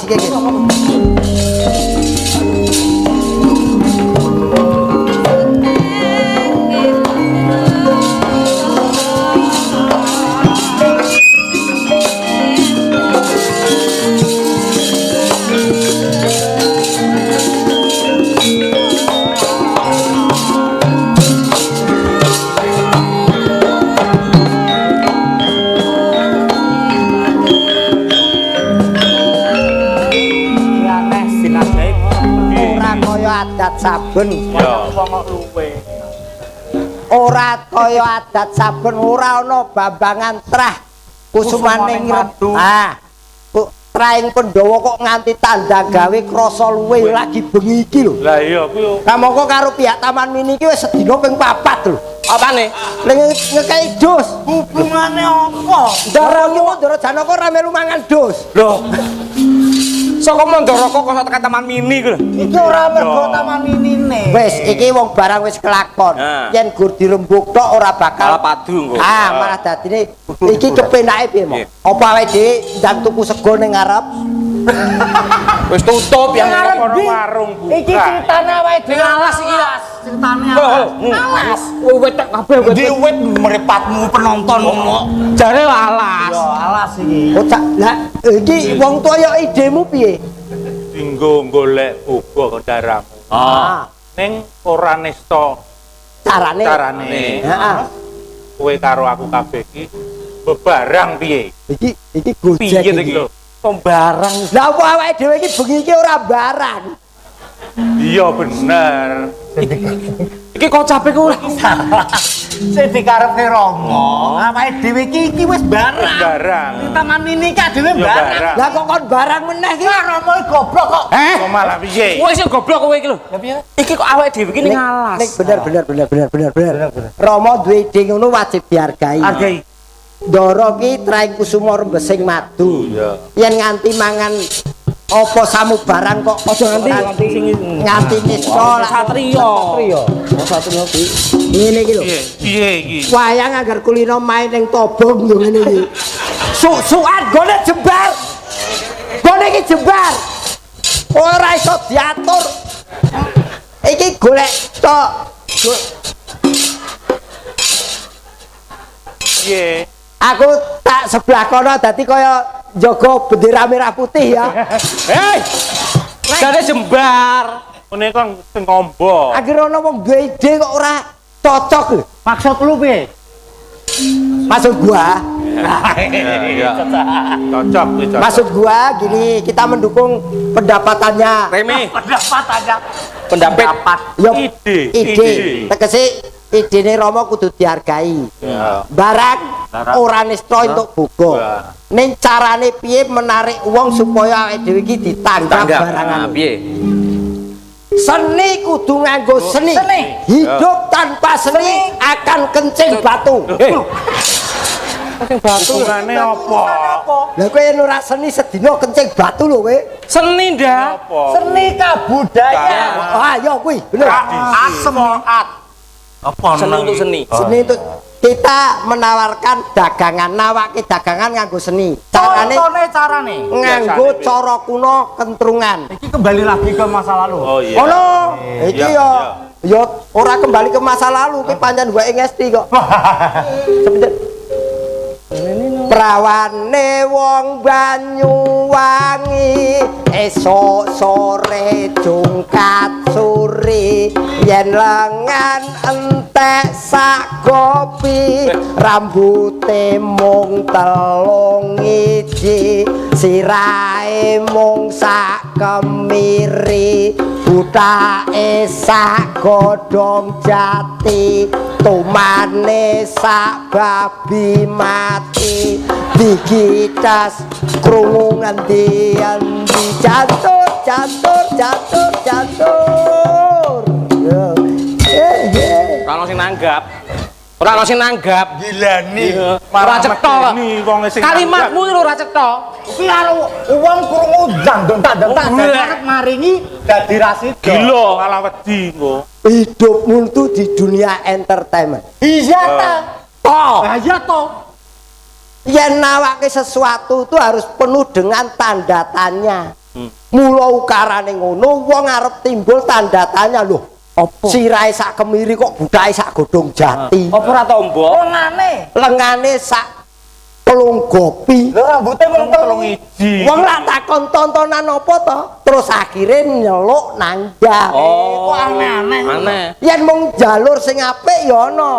Speaker 2: Adat saben ora kaya adat saben ora ana bambangan trah kusumaning traing Pandhawa kok nganti tanda gawe krasa luwe lagi bengi iki lho.
Speaker 4: Lah iya kuwi.
Speaker 2: Kamangka karo pihak Taman Mini iki wis sedina ping 4 lho.
Speaker 1: Apane?
Speaker 2: Ngekei dus. Hubungane apa? Ndara Janaka ora melu mangan dus.
Speaker 1: Loh. Saka Mandara kok tekan Taman Mini ku lho.
Speaker 3: Iki ora mergo taman minine.
Speaker 2: Wis iki wong barang wis kelakon. Yen gur dirembuk tok ora bakal
Speaker 1: padu engko.
Speaker 2: Malah dadine iki kepenake piye, Mok? Apa awake dhewe ndang tuku sego ning ngarep?
Speaker 1: Wis tutup yang
Speaker 4: Kono warung buka.
Speaker 3: Iki ceritane awake dhewe
Speaker 1: Alas iki.
Speaker 3: Ceritane
Speaker 1: Alas. Wet kabeh wet.
Speaker 5: Di wet meripatmu penonton ngomong.
Speaker 1: Jare alas.
Speaker 3: Yo alas iki.
Speaker 2: Oh, lah iki wong tuwa ya idemu piye?
Speaker 4: Dinggo golek buka kendaramu. Ning ora nesta
Speaker 2: Carane. Heeh.
Speaker 4: kowe karo aku kabeh iki bebarang piye?
Speaker 2: Iki gojek
Speaker 1: Piye iki? Barang.
Speaker 2: Lah apa awake dhewe iki bengi iki ora barang.
Speaker 4: Iya bener.
Speaker 1: Iki kocape ku
Speaker 3: Sing dikarepke Rama, awake dhewe iki wis barang.
Speaker 4: Barang.
Speaker 3: Taman mini iki dhewe
Speaker 4: Ya
Speaker 3: barang.
Speaker 4: barang.
Speaker 2: Lah kok kon barang meneh iki?
Speaker 3: Rama goblok kok.
Speaker 4: Kok malah piye?
Speaker 1: Kowe sing goblok kowe iki lho. Iki kok awake dhewe iki ning alas.
Speaker 2: Nek bener. Rama duwe ide ngono wajib dihargai.
Speaker 3: Hargai.
Speaker 2: Ndara ki traing kusuma rembesing madu.
Speaker 4: Iya.
Speaker 2: Yen nganti mangan apa samu barang kok aja nganti nista lah
Speaker 1: Satria.
Speaker 2: Ngene iki lho.
Speaker 4: Piye iki?
Speaker 2: Wayang agar kulino main ning tobong lho ngene iki. Suk-sukan gone jembar. Gone iki jembar. Ora iso diatur. Iki golek tok.
Speaker 4: Piye?
Speaker 2: Aku tak sebelah kono dadi kaya jaga bendera merah putih ya.
Speaker 1: Hei. Jare jembar.
Speaker 4: Ngene kan sing ngombo.
Speaker 2: Akhire ana wong duwe ide kok ora cocok lho.
Speaker 3: Maksud lu piye?
Speaker 2: Maksud gua,
Speaker 4: Iya. Cocok iki cocok.
Speaker 2: maksud gua gini, kita mendukung pendapatannya.
Speaker 1: Remi.
Speaker 3: Pendapat aja.
Speaker 1: Pendapat.
Speaker 2: Yo,
Speaker 4: Ide.
Speaker 2: ide. Tegese idene Rama kudu dihargai.
Speaker 4: Ya.
Speaker 2: Barang ora nista entuk buka. Ning carane piye menarik wong supaya awake dhewe iki ditanggap barangan.
Speaker 1: Piye?
Speaker 2: Seni kudu nganggo seni. Hidup tanpa seni akan kencing batu.
Speaker 1: Kencing batu.
Speaker 4: Hubungane apa?
Speaker 2: Lah kowe yen ora seni sedina kencing batu lho kowe.
Speaker 1: Seni ndak?
Speaker 4: Apa?
Speaker 3: Seni kabudayaan.
Speaker 2: Ah ya kuwi, bener.
Speaker 3: Asemaat.
Speaker 5: Apa
Speaker 1: Seni untuk seni.
Speaker 2: Seni itu kita menawarkan dagangan, nawake dagangan nganggo seni.
Speaker 3: Carane.
Speaker 2: Nganggo cara kuno kentrungan.
Speaker 3: Iki kembali lagi ke masa lalu.
Speaker 4: Oh iya.
Speaker 2: Ono, iki
Speaker 4: Iya,
Speaker 2: ya ora kembali ke masa lalu, ki pancen wae ngesti kok. Sebentar. Prawane wong Banyuwangi esok sore jungkat suri yen lengan entek sak kopi rambute mung telung iji sirahe mung sak kemiri butake sak godhong jati tumane sak babi mati digitas krungu ngendi-endi jantur
Speaker 1: Ora ono sing nanggap. Ora ono sing nanggap.
Speaker 4: Gila nih.
Speaker 1: Ora cetha.
Speaker 4: Wong sing
Speaker 1: Kalimatmu iki lho ora cetha.
Speaker 3: Kuwi karo wong krungu dandang-dandang jagat maringi dadi rasido.
Speaker 4: gila malah wedi engko.
Speaker 2: hidupmu itu di dunia entertainment.
Speaker 3: Iya ta.
Speaker 2: Toh,
Speaker 3: Iya toh.
Speaker 2: yen nawake sesuatu itu harus penuh dengan tanda tanya. Mula ukarane ngono, wong arep timbul tanda tanya lho. Apa? Sirahe sak kemiri kok budake sak godhong jati.
Speaker 1: Apa ora tombok?
Speaker 2: Lengane sak pelung gopi.
Speaker 3: Lho rambute mung telung
Speaker 4: iji.
Speaker 2: Wong lak takon tontonan apa to? Terus akhirnya nyeluk nanggap.
Speaker 3: kok aneh-aneh.
Speaker 1: Aneh.
Speaker 2: Yen mung jalur sing apik ya ana.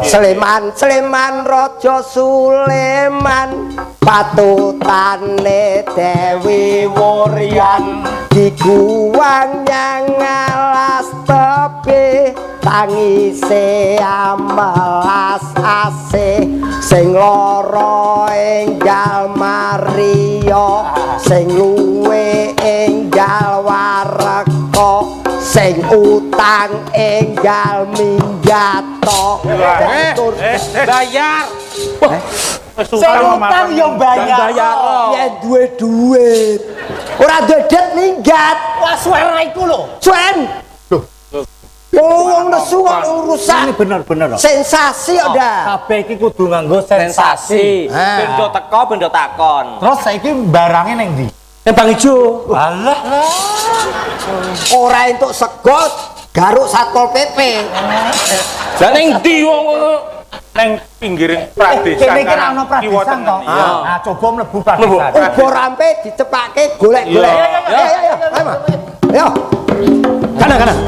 Speaker 2: Sleman Raja Suleman patutane Dewi Wuryan diguwang nyang alas tepi tangise amelas asih sing lara enggal Maria sing luwe enggal Wareka sing utang enggal Minggato
Speaker 1: Bayar.
Speaker 4: Wis
Speaker 3: Sing utang yo bayar.
Speaker 2: yen duwe duit Ora dedet minggat.
Speaker 3: Wah, suara iku lho.
Speaker 2: Suen. Wong nesu kok urusan.
Speaker 3: Ini bener-bener lho.
Speaker 2: Sensasi kok dah.
Speaker 3: Kabeh iki kudu nganggo sensasi.
Speaker 1: Bendo teko, bendo takon.
Speaker 3: Terus saiki barangnya ning ndi?
Speaker 1: Bang Ijo.
Speaker 3: Alah.
Speaker 2: Ora entuk segot, garuk Satpol PP.
Speaker 1: Lah ning ndi wong
Speaker 4: Neng pinggiring pradesan
Speaker 3: Kene iki ana pradesan to. Nah, coba mlebu pradesan.
Speaker 2: Ubo rampe dicepake golek-golek. Ayo.
Speaker 3: Kanan.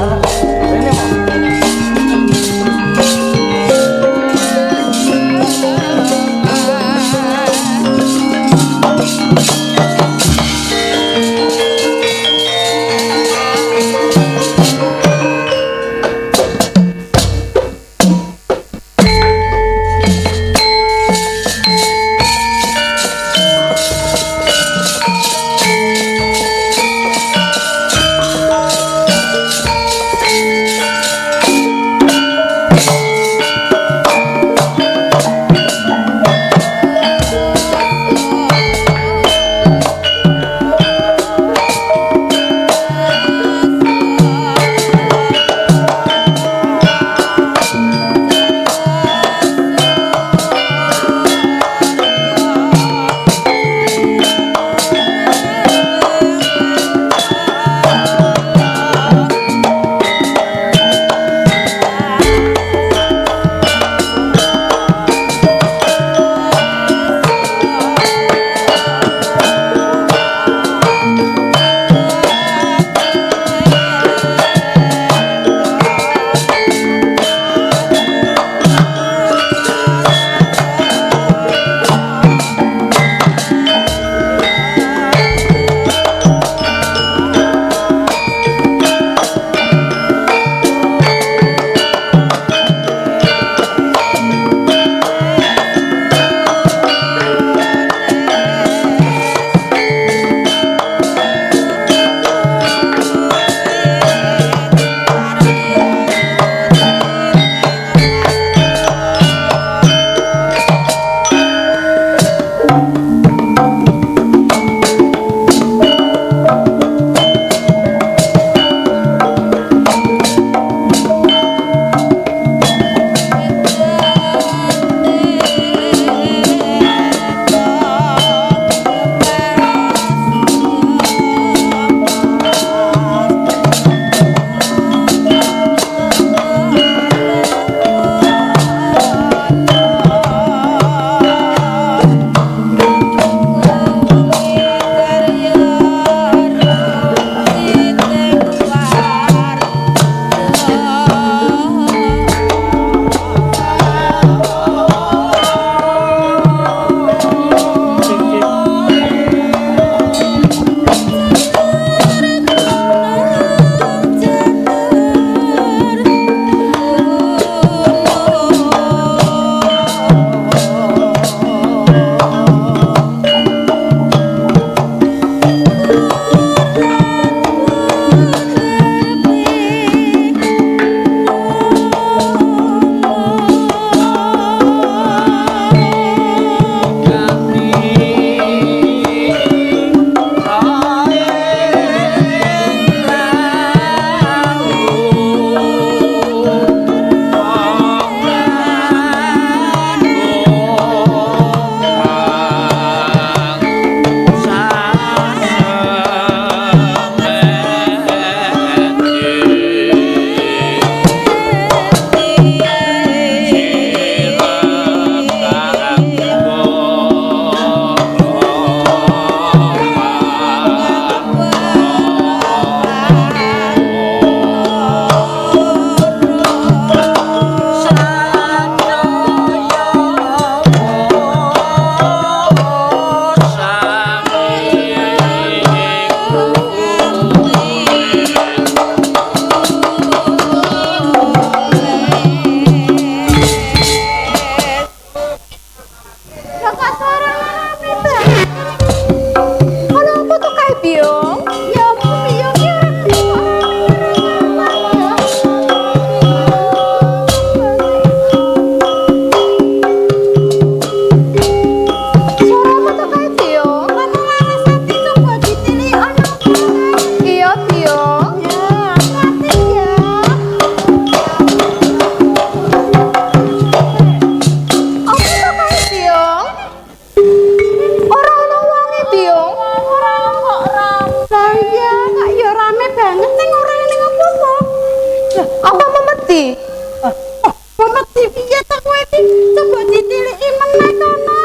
Speaker 8: Pemeti piye ta kowe iki? Coba ditiliki meneh kono.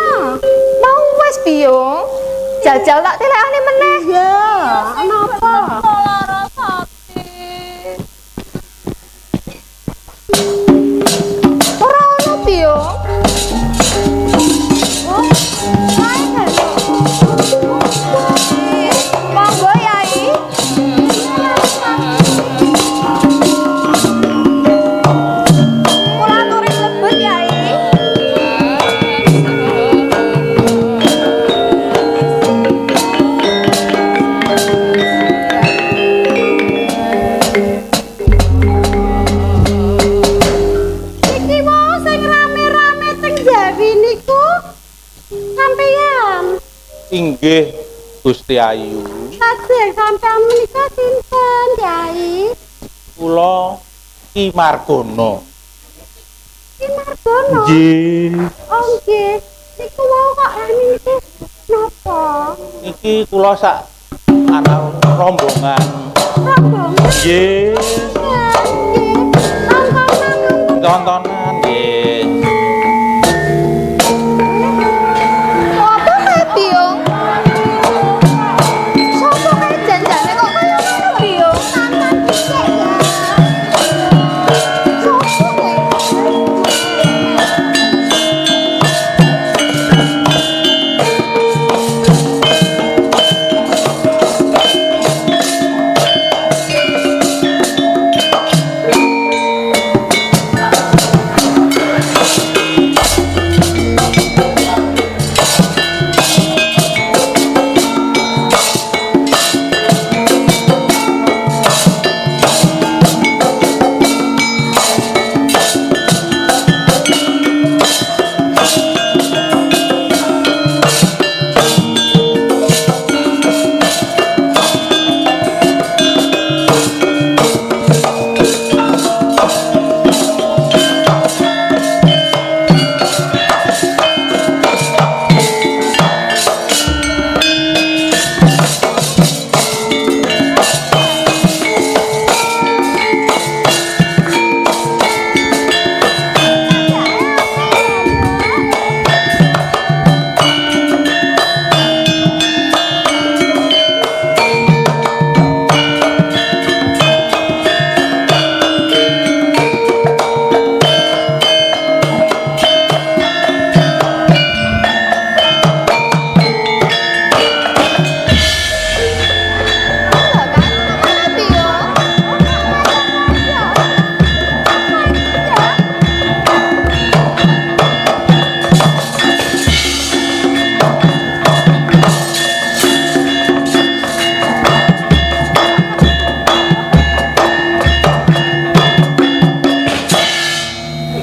Speaker 9: Mau wis Biung. Jajal tak tilekane meneh.
Speaker 8: Ya, kenapa?
Speaker 9: Ora ono Biung. Monggo Yai. Kula aturin lebet Yai.
Speaker 8: Iki mau sing rame-rame teng Jawi niku sampeyan.
Speaker 4: Inggih Gusti Ayu.
Speaker 8: Ajeng sampeyan menika sinten, Yai?
Speaker 4: Kula Ki Margono.
Speaker 8: Ki Margono.
Speaker 4: Nggih.
Speaker 8: Oh nggih. Niku wau kok rame niku napa?
Speaker 4: Iki kula sak anak rombongan.
Speaker 8: Rombongan.
Speaker 4: Nggih.
Speaker 8: Nggih.
Speaker 4: Tontonan nggih.
Speaker 9: Apa kae Biung? Sopo kae janjane kok kaya ngono Biung?
Speaker 8: Sampeyan dhisik ya.
Speaker 9: Sopo kae?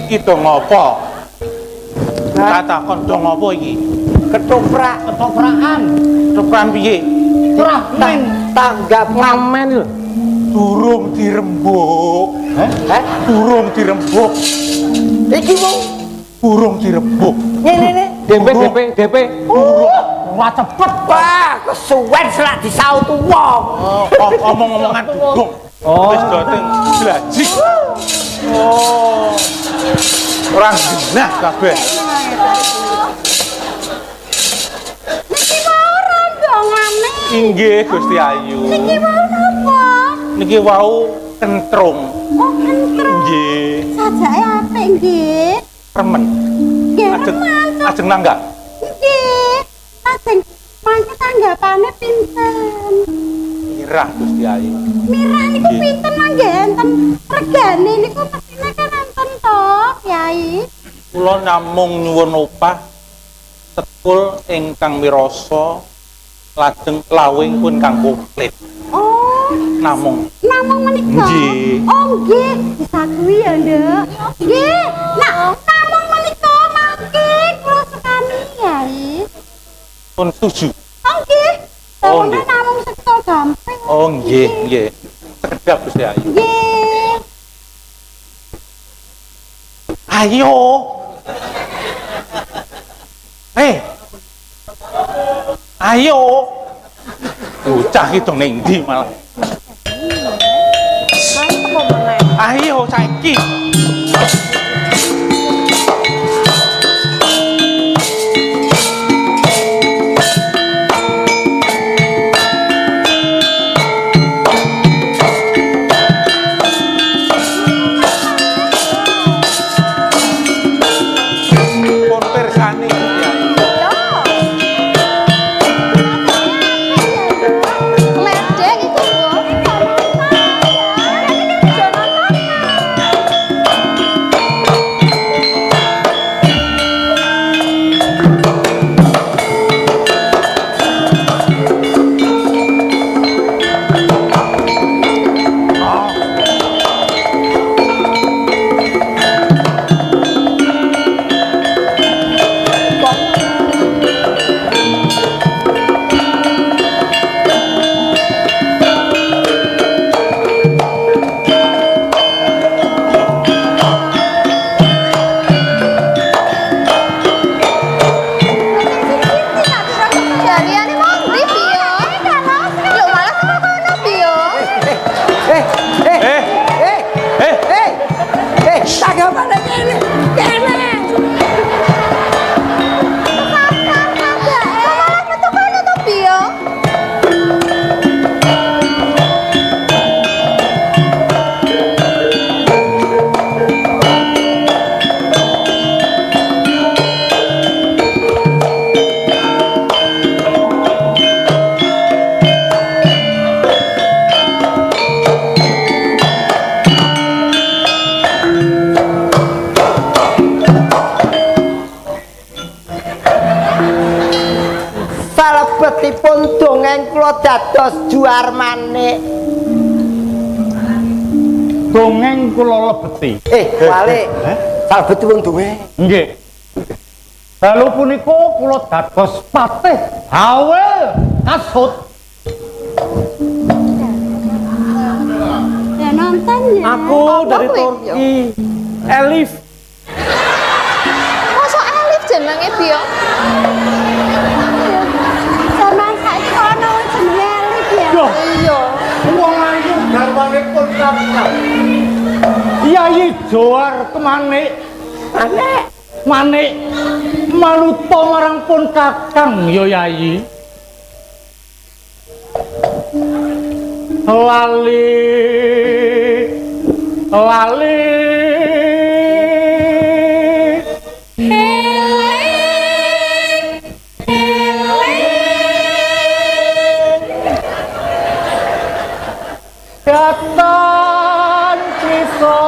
Speaker 4: Iki dong apa? Katakon dong apa iki?
Speaker 2: Ketoprakan.
Speaker 4: Coban piye?
Speaker 2: Tanggap ngamen lho.
Speaker 4: Durung dirembuk. Durung dirembuk.
Speaker 2: Iki mau
Speaker 4: Durung dirembuk.
Speaker 2: ngene.
Speaker 1: DP.
Speaker 2: Wah cepet. Wah, kesuwen selak disautu wong.
Speaker 4: Omong-omongan dugong. Wis goteng blaji. Oh. Orang genah kabeh.
Speaker 8: Niki wau rombongane.
Speaker 4: Inggih Gusti Ayu.
Speaker 8: Niki wau napa?
Speaker 4: Niki wau kentrung.
Speaker 8: Oh, kentrung.
Speaker 4: Nggih.
Speaker 8: Sajake apik nggih.
Speaker 4: Remen.
Speaker 8: Nggih,
Speaker 4: Ajeng
Speaker 8: remen.
Speaker 4: ajeng nangga.
Speaker 8: Nggih. Ajeng mangke tanggapane pinten?
Speaker 4: Mirah Gusti Ayu.
Speaker 8: Mirah niku pinten mangke enten regane niku mestine kan enten to, Kyai.
Speaker 4: Kula namung nyuwun upah tekul ingkang mirasa lajeng lawing pun kang komplit.
Speaker 8: Oh,
Speaker 4: Namung
Speaker 8: menika.
Speaker 4: Nggih.
Speaker 8: Oh, nggih. Bisa kuwi ya, Nduk. Nggih. Nah, namung menika mangke kula sekani, Kyai.
Speaker 4: pun setuju.
Speaker 8: Oh, nggih.
Speaker 4: Oh,
Speaker 8: Tawone
Speaker 4: nggih.
Speaker 8: namung sekto gampang.
Speaker 4: Oh nggih, nggih. Sekedap Gusti Ayu.
Speaker 8: Nggih.
Speaker 4: Ayo. Ayo. Bocah ki dong ning ndi malah. Ayo saiki.
Speaker 2: salebetipun dongeng kula dados juar manik.
Speaker 3: Dongeng kula lebeti.
Speaker 2: Balik. Salebetipun dongeng.
Speaker 3: Nggih. Dalu punika kula dados patih Hawel Kasut.
Speaker 8: Ya nonton ya.
Speaker 1: Aku dari Turki. Elif.
Speaker 9: Mosok Elif jenenge Biong?
Speaker 8: Zaman saiki ono jenenge Elif ya.
Speaker 9: Iya.
Speaker 3: Wong ayu garwane pun kakang. Yayi Joar kemanik. Manik maluto marang pun kakang ya Yayi. Lali Katan Kriso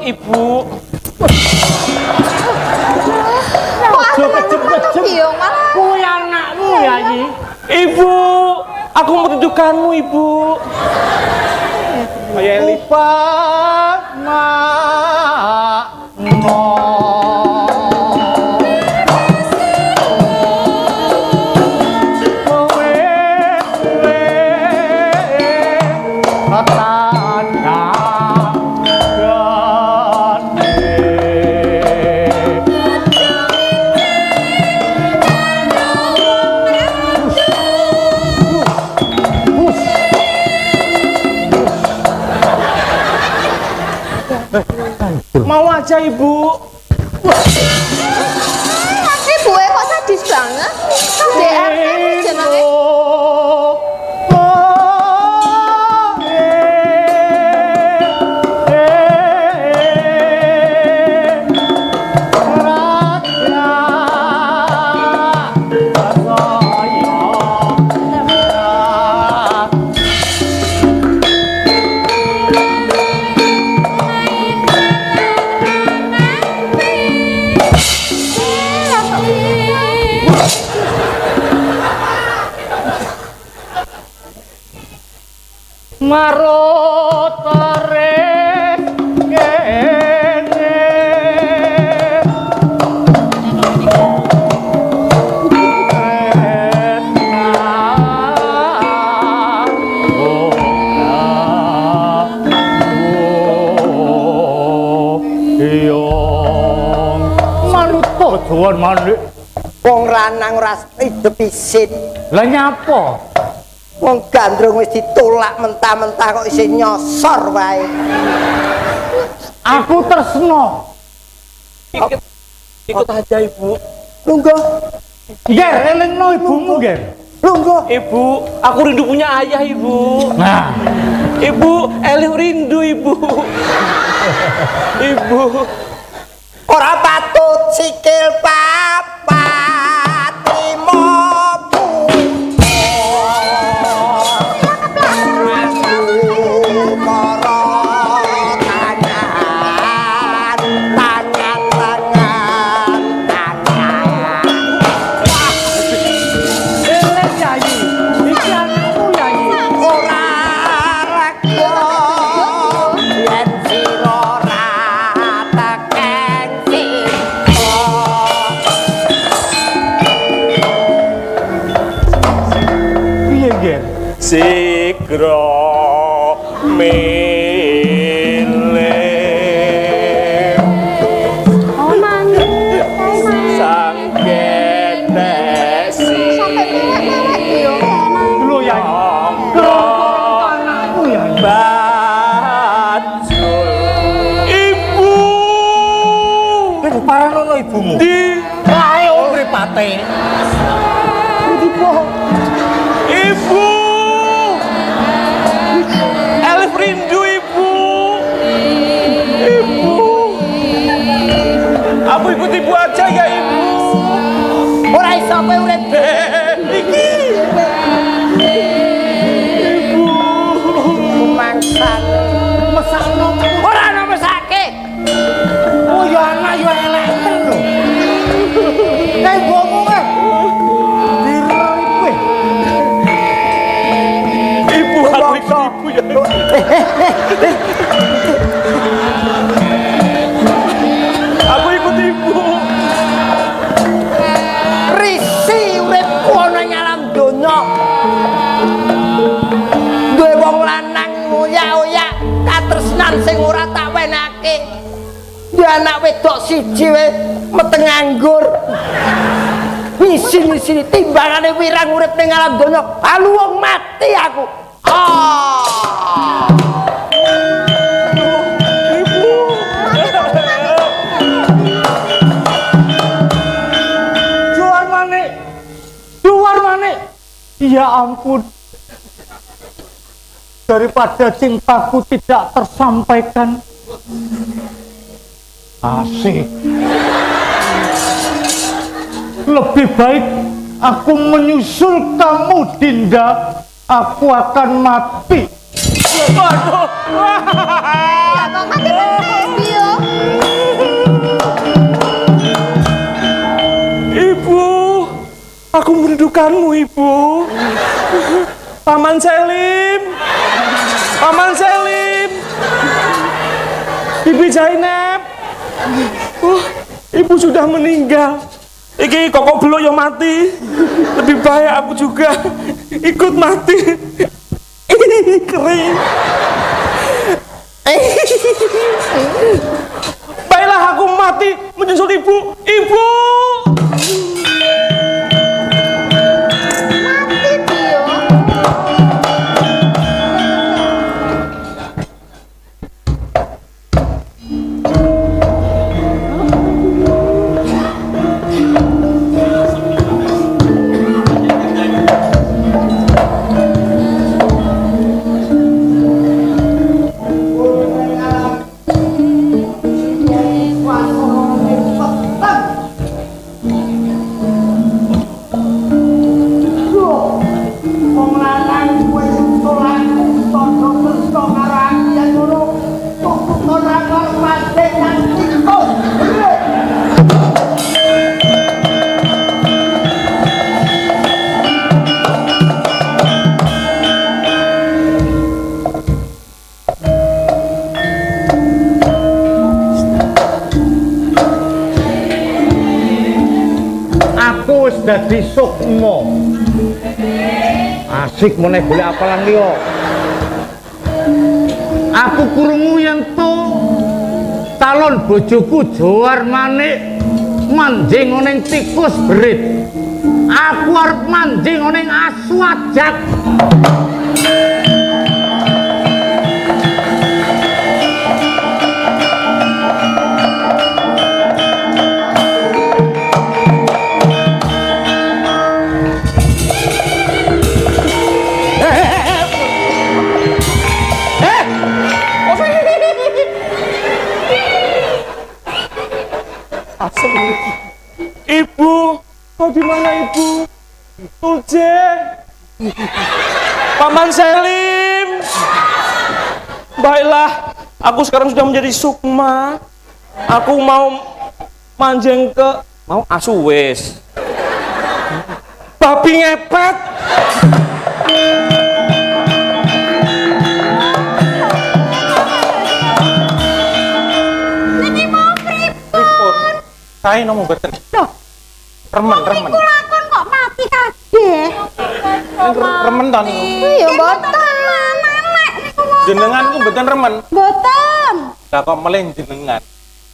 Speaker 1: Ibu.
Speaker 9: Kok aku Biong malah
Speaker 3: kuwi anakmu Yayi.
Speaker 1: Ibu, aku menunjukkanmu Ibu. Kayak Elif. Mau aja Ibu.
Speaker 9: ibuke kok sadis banget. DRT jenenge.
Speaker 3: Marotare kene manuto juan manik
Speaker 2: Wong lanang ora hidup isin.
Speaker 3: lah nyapa
Speaker 2: Wong gandrung wis ditolak mentah-mentah kok isih nyosor wae.
Speaker 3: aku tresno
Speaker 1: Ikut aja Ibu.
Speaker 2: Lungguh,
Speaker 3: Ger elingno ibumu Ger
Speaker 2: lungguh.
Speaker 1: Ibu, aku rindu punya ayah Ibu.
Speaker 3: nah
Speaker 1: Ibu, Elif rindu Ibu. Ibu.
Speaker 2: Ora patut sikil papat limobu.
Speaker 1: Sigro milih sang ketesi
Speaker 3: lu ya anakmu ya
Speaker 1: bajul ibu
Speaker 3: paranono ibumu
Speaker 1: di
Speaker 3: ayo mayate.
Speaker 1: Ibu. Elif rindu ibu. Ibu. Aku ikut ibu aja ya ibu.
Speaker 2: Ora iso kowe urip.
Speaker 1: Iki. Ibu.
Speaker 2: Mangsan.
Speaker 3: Mesakno.
Speaker 2: Ora ana mesake.
Speaker 3: Oh ya anak ya elek men lho. Kae bomu kowe. Diroi kowe.
Speaker 1: Ibu aku ikut ibu ya. Aku ikut ibu.
Speaker 2: Risi uripku ana ing alam donya. Duwe wong lanang ngoyak-oyak katresnan sing ora tak wenake. Duwe anak wedok siji wae meteng nganggur. Misi-misi timbangane wirang urip ning alam donya. Alu wong mati aku.
Speaker 3: Luar mana? Ya ampun. Daripada cintaku tidak tersampaikan. Asik. Lebih baik aku menyusul kamu, Dinda. Aku akan mati.
Speaker 1: Waduh.
Speaker 9: Kok mati bener, Bio?
Speaker 1: Ibu, aku merindukanmu ibu. Paman Selim, Paman Selim, Bibi Zainab. Ibu sudah meninggal. Iki kokok belum yang mati. Lebih baik aku juga ikut mati. Kering. Baiklah aku mati menyusul ibu. Ibu.
Speaker 9: Mati, Bio.
Speaker 3: Aku wis dadi sukma. Asik meneh golek apalan liya. Aku krungu yen to calon bojoku Johar Manik manjing ning tikus berit. Aku arep manjing ning asu ajak.
Speaker 1: Ibu, kau di mana ibu? Tulje, Paman Selim. Baiklah, aku sekarang sudah menjadi sukma. Aku mau manjing ke mau asuwes. Babi ngepet.
Speaker 4: Saya nomo beten. Remen.
Speaker 8: Lakon kok mati kabeh.
Speaker 4: Remen ta niku.
Speaker 9: Iya, boten.
Speaker 4: Jenengan ku mboten remen.
Speaker 8: Boten.
Speaker 4: Lah kok melih jenengan.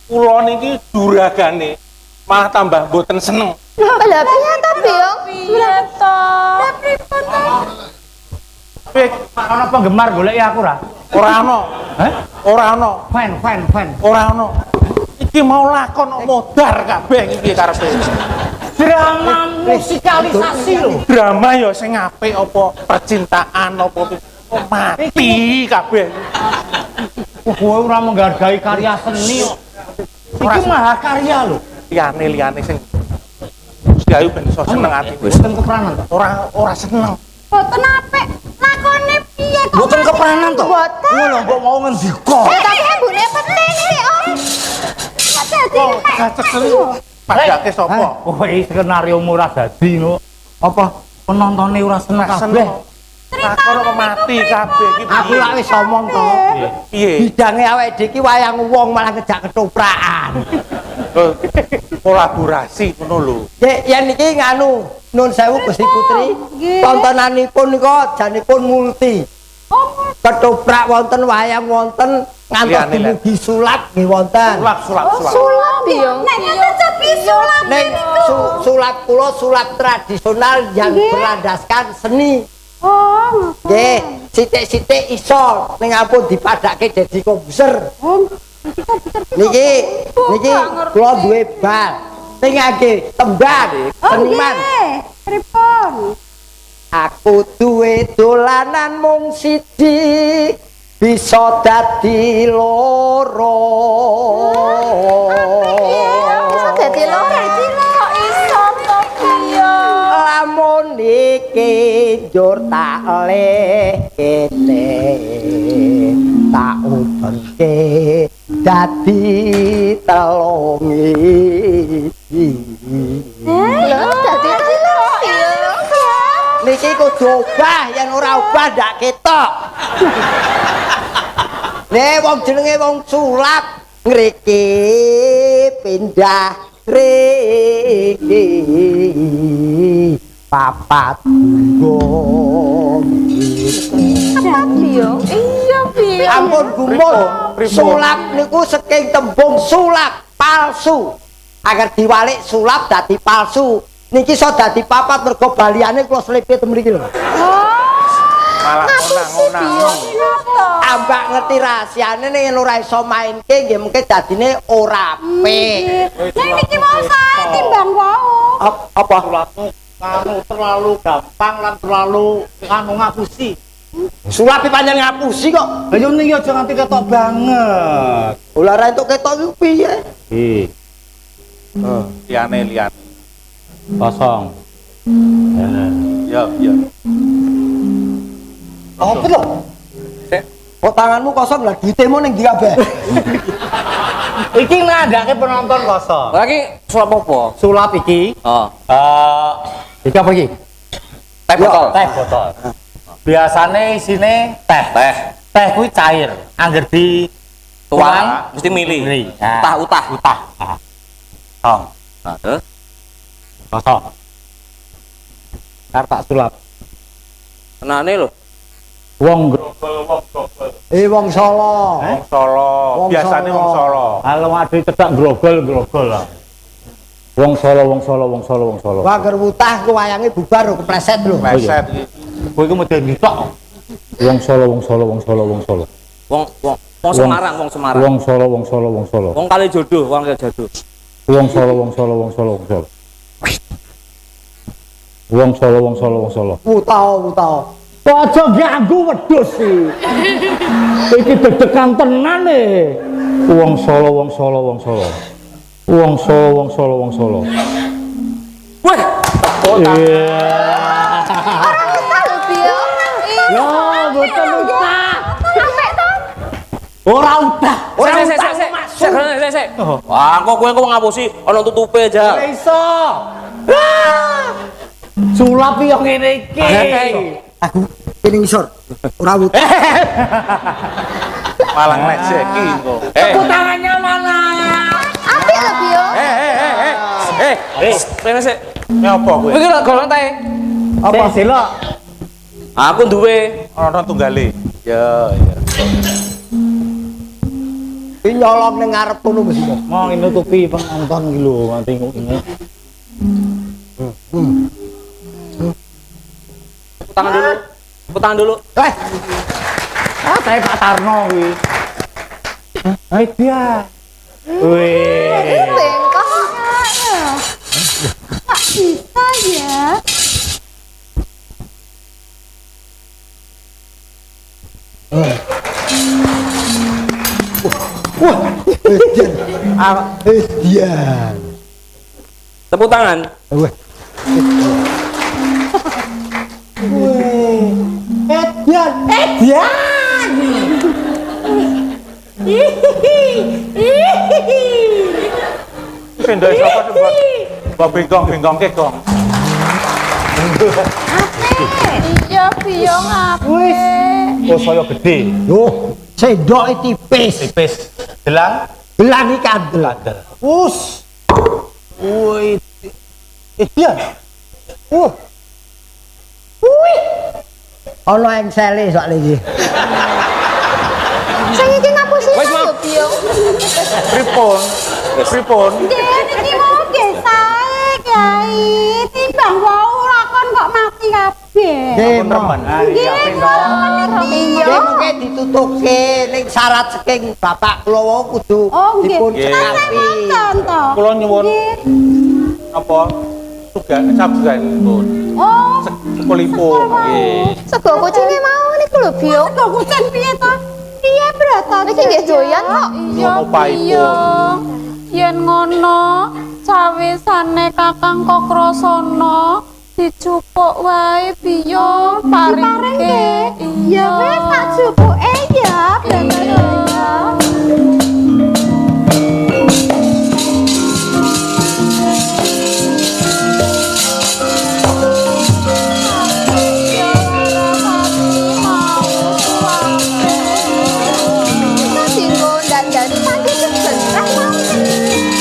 Speaker 4: Kula niki duragane malah tambah mboten seneng.
Speaker 9: Lah piye to, Bio?
Speaker 8: Piye to? Pripun to?
Speaker 4: Pik,
Speaker 3: Ana penggemar goleki aku ra?
Speaker 4: ora ana.
Speaker 3: Hah?
Speaker 4: Ora ana.
Speaker 3: Fan.
Speaker 4: Ora ana. Iki mau lakon kok modar kabeh iki karepe.
Speaker 3: drama musikalisasi lho.
Speaker 4: Drama ya sing apik apa percintaan apa mati kabeh.
Speaker 3: Kowe ora menghargai karya seni kok. Iki mahakarya lho.
Speaker 4: Liyane sing Gusti Ayu ben iso seneng ati.
Speaker 3: Boten kepranan to. Ora seneng.
Speaker 8: Boten apik. Lakone piye kok?
Speaker 3: Boten kepranan to.
Speaker 8: Boten.
Speaker 3: Ngono mbok mau ngendika.
Speaker 8: Tapi ambune penting iki, Om. Kok dadi
Speaker 4: Gacek padake sapa?
Speaker 3: Kowe skenario ora dadi no. Apa penontonnya ora seneng kabeh.
Speaker 4: Lakon apa mati kabeh iki.
Speaker 2: Aku lak wis omong to.
Speaker 4: Piye?
Speaker 2: Bidange awake dhewe iki wayang wong malah ngejak ketoprakan.
Speaker 4: Kolaborasi ngono lho.
Speaker 2: Nggih, yen iki nganu Nun sewu Gusti Putri. Tontonanipun nika janipun multi. Ketoprak wonten wayang wonten ngantos dumugi sulap nggih wonten.
Speaker 9: Sulap piye?
Speaker 8: Nek ngoten cobi sulap
Speaker 2: Ning sulap kula sulap tradisional yang berlandaskan seni.
Speaker 8: Oh,
Speaker 2: Nggih, sithik-sithik iso ning ampun dipadhake dadi komposer. Niki kula duwe bal. Sing ngangge tembang seniman.
Speaker 8: Pripun?
Speaker 2: Aku duwe dolanan mung siji bisa dadi loro.
Speaker 9: Bisa dadi loro. Kok iso to piye?
Speaker 2: Lamun iki njur tak kene tak ubengke dadi telongi.
Speaker 9: Lho dadi piye?
Speaker 2: Niki kudu obah, yen ora obah ndak ketok. Nek wong jenenge wong sulap ngriki pindah riki papat gong.
Speaker 9: Apa piye? Iya piye?
Speaker 2: Ampun gumun, sulap niku saking tembung sulap palsu. Agar diwalik sulap dadi palsu. Niki iso dadi papat mergo baliane kula slepet mriki lho.
Speaker 4: Malah ngonang-onang.
Speaker 2: Ambak ngerti rahasiane nek ora iso mainke nggih mengke dadine ora apik.
Speaker 8: Nek niki mau sae timbang wau.
Speaker 2: Apa?
Speaker 3: Kamu terlalu gampang lan terlalu ngapusi.
Speaker 2: Sulap pancen ngapusi kok.
Speaker 3: Lah yo niki aja nganti ketok banget.
Speaker 2: Ulara entuk ketok iki piye?
Speaker 4: Liyane.
Speaker 3: Kosong.
Speaker 4: Ya.
Speaker 2: Apa lho? Kok tanganmu kosong lah duitmu ning ndi kabeh?
Speaker 3: Iki ngandake penonton kosong.
Speaker 1: Lagi sulap apa?
Speaker 3: Sulap iki.
Speaker 1: Oh.
Speaker 3: Iki apa iki?
Speaker 1: Teh botol.
Speaker 3: Teh botol. Biasane isine teh. Teh kuwi cair. Angger di
Speaker 1: Tuang mesti milih. Utah.
Speaker 3: Kosong.
Speaker 1: Nah, terus
Speaker 3: Kosong. Tak sulap.
Speaker 1: kenane lho.
Speaker 3: Wong
Speaker 2: Wong Solo.
Speaker 4: Biasane wong Solo.
Speaker 3: Kalau ade cedak grogol lah. Wong Solo.
Speaker 2: Wah ger wutah ku wayange bubar lho kepleset lho.
Speaker 4: Meset iki.
Speaker 3: Kowe iku mesti ditok. Wong Solo.
Speaker 1: Wong Semarang.
Speaker 3: Wong Solo.
Speaker 1: Wong kali jodoh.
Speaker 3: Wong Solo.
Speaker 2: Wutah.
Speaker 3: Aja ganggu wedhus iki. Iki deg-degan tenan e. Wong Solo.
Speaker 1: Weh,
Speaker 3: Iya.
Speaker 9: Ora usah lho piye?
Speaker 3: Yo, boten utah.
Speaker 9: Sampai to.
Speaker 3: Ora utah.
Speaker 1: Sik. Wah, kok kowe ngapusi ana tutupe aja.
Speaker 3: Ora iso. Sulap yo ngene iki.
Speaker 2: Aku kene ngisor. Ora wutah.
Speaker 4: Malang lecek iki kok.
Speaker 3: Tepuk tangannya mana?
Speaker 9: Apik lho piye?
Speaker 1: Rene sik.
Speaker 4: Ini apa kowe?
Speaker 1: Iki lho golong teh.
Speaker 3: Apa selok?
Speaker 1: Aku duwe.
Speaker 4: Ana tunggale. Ya.
Speaker 2: Iki nyolong ning ngarep kono mesti.
Speaker 3: Mau nutupi penonton iki lho, nganti ngene.
Speaker 1: Tepuk tangan dulu.
Speaker 3: Saya Pak Tarno kuwi. Hai dia. Wih.
Speaker 9: Bengkok.
Speaker 8: bisa ya?
Speaker 2: Dia.
Speaker 1: Tepuk tangan.
Speaker 4: Pindah sapa coba? Mbak bengkong ke gong.
Speaker 9: Iya, Biong apa?
Speaker 3: Oh, saya gede.
Speaker 2: Loh, sendok tipis.
Speaker 3: Tipis. Gelang.
Speaker 2: Gelang iki kandel.
Speaker 3: Us. Woi. Iya.
Speaker 2: Ono engsele soal iki.
Speaker 9: Sing iki ngapusi yo, Biong.
Speaker 4: Pripun?
Speaker 8: Nggih, niki mau nggih sae, Kyai. Timbang wau lakon kok mati kabeh.
Speaker 2: Nggih,
Speaker 4: remen.
Speaker 8: Nggih,
Speaker 2: Nggih, mungkin ditutuke ning syarat saking bapak kula wau kudu
Speaker 8: Oh, nggih.
Speaker 2: dipun
Speaker 4: Nggih.
Speaker 2: cekapi.
Speaker 8: Ngoten to.
Speaker 4: Kula nyuwun apa? Sabuganipun.
Speaker 8: Oh,
Speaker 4: Sekulipun. Nggih.
Speaker 9: Sego kucinge mau niku lho, Biong.
Speaker 8: kok kucing piye to? Piye brata?
Speaker 9: Niki nggih doyan kok.
Speaker 4: Ngono paipun.
Speaker 6: Yen ngono, cawisane Kakang Kokrasana dicupuk wae Biong paringke.
Speaker 8: Ya wis tak cukuke ya, brata ya.
Speaker 9: Singgo dandani pagi sebentar mau.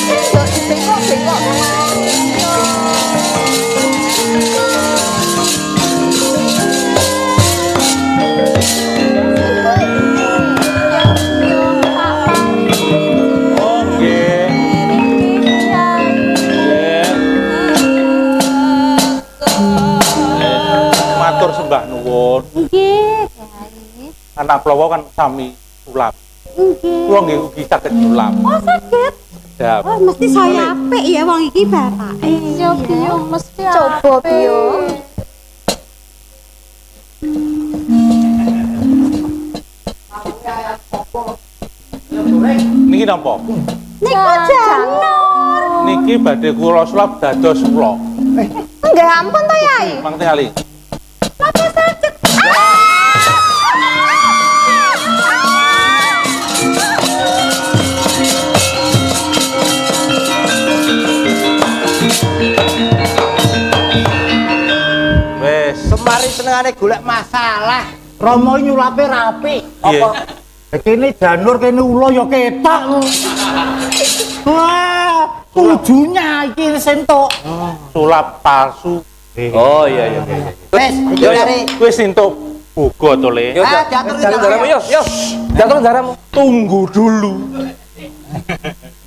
Speaker 9: Sendok dibengkok-bengkok.
Speaker 4: Nggih. Matur sembah nuwun.
Speaker 8: Nggih, Kyai.
Speaker 4: Anak kula kan sami sulap.
Speaker 8: Nggih.
Speaker 4: Kula nggih ugi saged sulap.
Speaker 8: Oh, sakit.
Speaker 4: Sedap.
Speaker 8: Oh, mesti saya apik ya wong iki bapake.
Speaker 6: Iya, Biong mesti
Speaker 9: Coba, Biong.
Speaker 4: Niki napa?
Speaker 8: Niku janur.
Speaker 4: Niki badhe kula sulap dados kula.
Speaker 9: Enggak ampun to, Yai.
Speaker 4: Mang tingali.
Speaker 8: Tapi sakit.
Speaker 4: Wes.
Speaker 2: Semari senengane golek masalah.
Speaker 3: Romo nyulape rapi.
Speaker 4: Iya.
Speaker 3: Kene janur kene ula ya ketok. Wah, tujunya iki sentuk.
Speaker 4: Sulap palsu.
Speaker 1: Oh iya.
Speaker 2: Wes, iki cari.
Speaker 4: Wis entuk bogo to, Le.
Speaker 1: Yo,
Speaker 2: Jatuh
Speaker 1: daramu yo. Jatuh daramu.
Speaker 4: Tunggu dulu.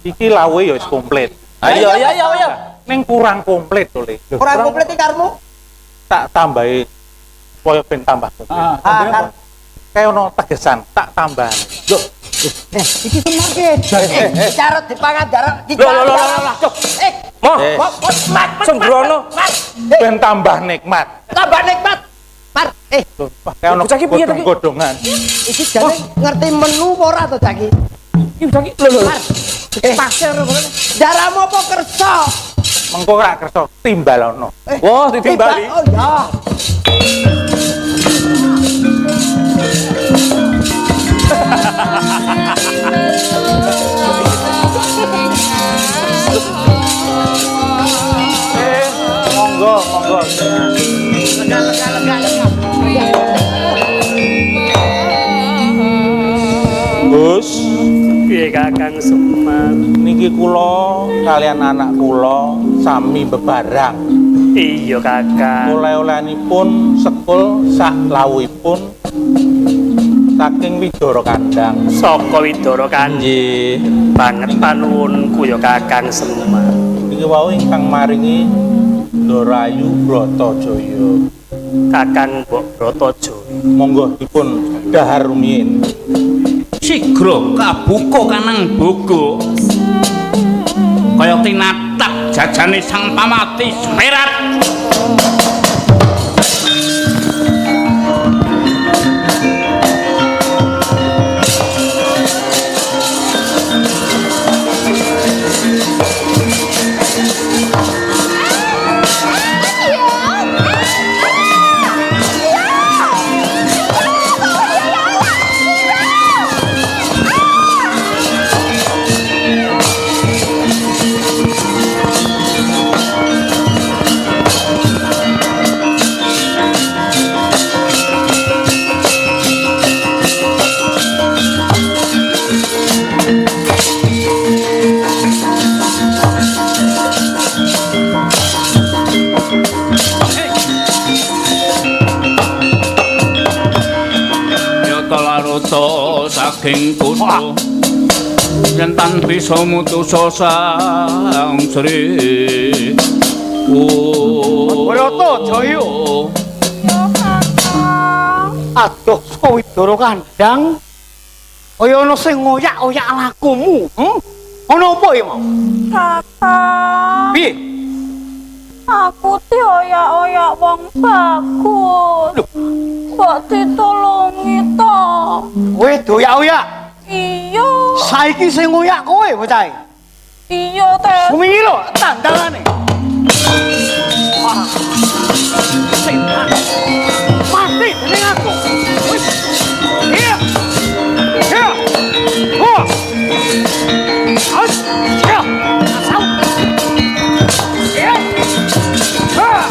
Speaker 4: Iki lawe ya wis komplit.
Speaker 1: Ayo.
Speaker 4: Ning kurang komplit to, Le.
Speaker 2: Kurang komplit iki karmu.
Speaker 4: Tak tambahi supaya ben tambah komplit.
Speaker 2: Kan
Speaker 4: Kayak ono tegesan, tak tambah. Loh,
Speaker 3: Iki semar
Speaker 2: cara dipangan darah
Speaker 1: Loh. Moh,
Speaker 2: mat,
Speaker 1: sembrono.
Speaker 4: ben tambah nikmat.
Speaker 2: tambah nikmat. Mar,
Speaker 4: Loh, kayak ono
Speaker 1: Caki piye, Caki?
Speaker 4: godhong-godhongan.
Speaker 2: iki jane ngerti menu apa ora to, Caki?
Speaker 1: Iki lagi lho.
Speaker 2: Mar, pasir darahmu apa kersa?
Speaker 4: Mengko ora kersa timbalono.
Speaker 1: Wah, ditimbali.
Speaker 2: Oh ya.
Speaker 4: Monggo. Gus,
Speaker 7: Piye Kakang Semar?
Speaker 4: niki kula kalian anak kula sami bebarang.
Speaker 7: Iya Kakang.
Speaker 4: Oleh-olehanipun sekul sak lawuhipun saking Widara Kandang.
Speaker 7: Saka Widara Kanji. Banget panuwunku ya Kakang Semar.
Speaker 4: Niki wau ingkang maringi Dorayu Bratajaya.
Speaker 7: Kakang Mbok Bratajaya.
Speaker 4: Monggo dipun dhahar rumiyin.
Speaker 5: Sigra kabuka kanang bogo. Kaya tinatap jajane sang pamati Semerat. Saking kutha yen tan bisa mutusa sang Sri
Speaker 3: Broto Jaya. Aduh, Sawidara kandhang. Kaya ana sing ngoyak-oyak lakumu. Ana apa ya mau?
Speaker 6: Kakang.
Speaker 3: Piye?
Speaker 6: Aku dioyak-oyak wong bagus. Kok ditolongi to?
Speaker 3: Kowe doyak-oyak.
Speaker 6: Iya.
Speaker 3: Saiki sing ngoyak kowe bocah.
Speaker 6: Iya, Teh.
Speaker 3: Kuwi lho tandangane. Wah. Setan. Mati dening aku. Wis. Iya. Iya. Oh. Aus. Iya. Asal. Iya. Ah.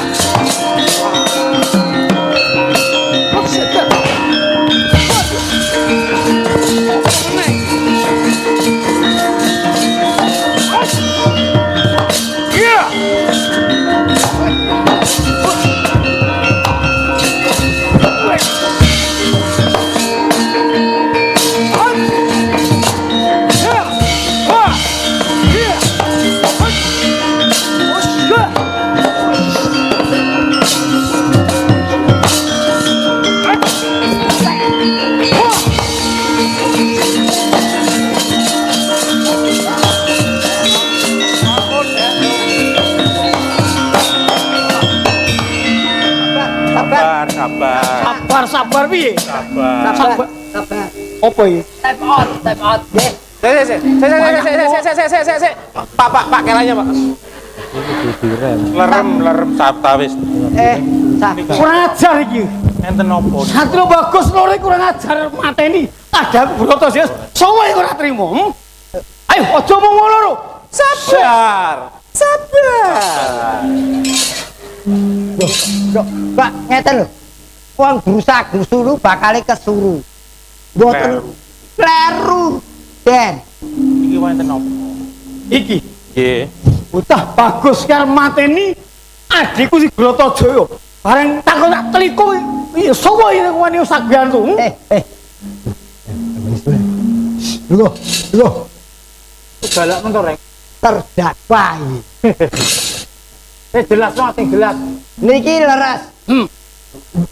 Speaker 3: Oh, setan. Sabar piye? Sabar. Apa iki?
Speaker 2: Step out. Nggih.
Speaker 1: Pak kelanya, Pak.
Speaker 4: Lerem wis.
Speaker 3: Kurang ajar iki.
Speaker 4: Enten opo?
Speaker 3: Satrio Bagus lore kurang ajar mateni. Ada Broto Jaya. Sowe ora trimo. Ayo aja mung ngono lho.
Speaker 1: Sabar.
Speaker 2: Pak, ngeten lho. Wong berusaha gusuru bakal kesuru. Mboten kleru. Den.
Speaker 4: Iki wonten opo?
Speaker 3: Iki.
Speaker 4: Nggih.
Speaker 3: Bocah Bagus karo mateni adikku si Broto Jaya. Bareng takon tak teliko iya sapa iki wani sagyan tu. Lho. Galak men to, Reng.
Speaker 2: Terdakwa iki.
Speaker 3: Jelas no sing jelas.
Speaker 2: Niki leres.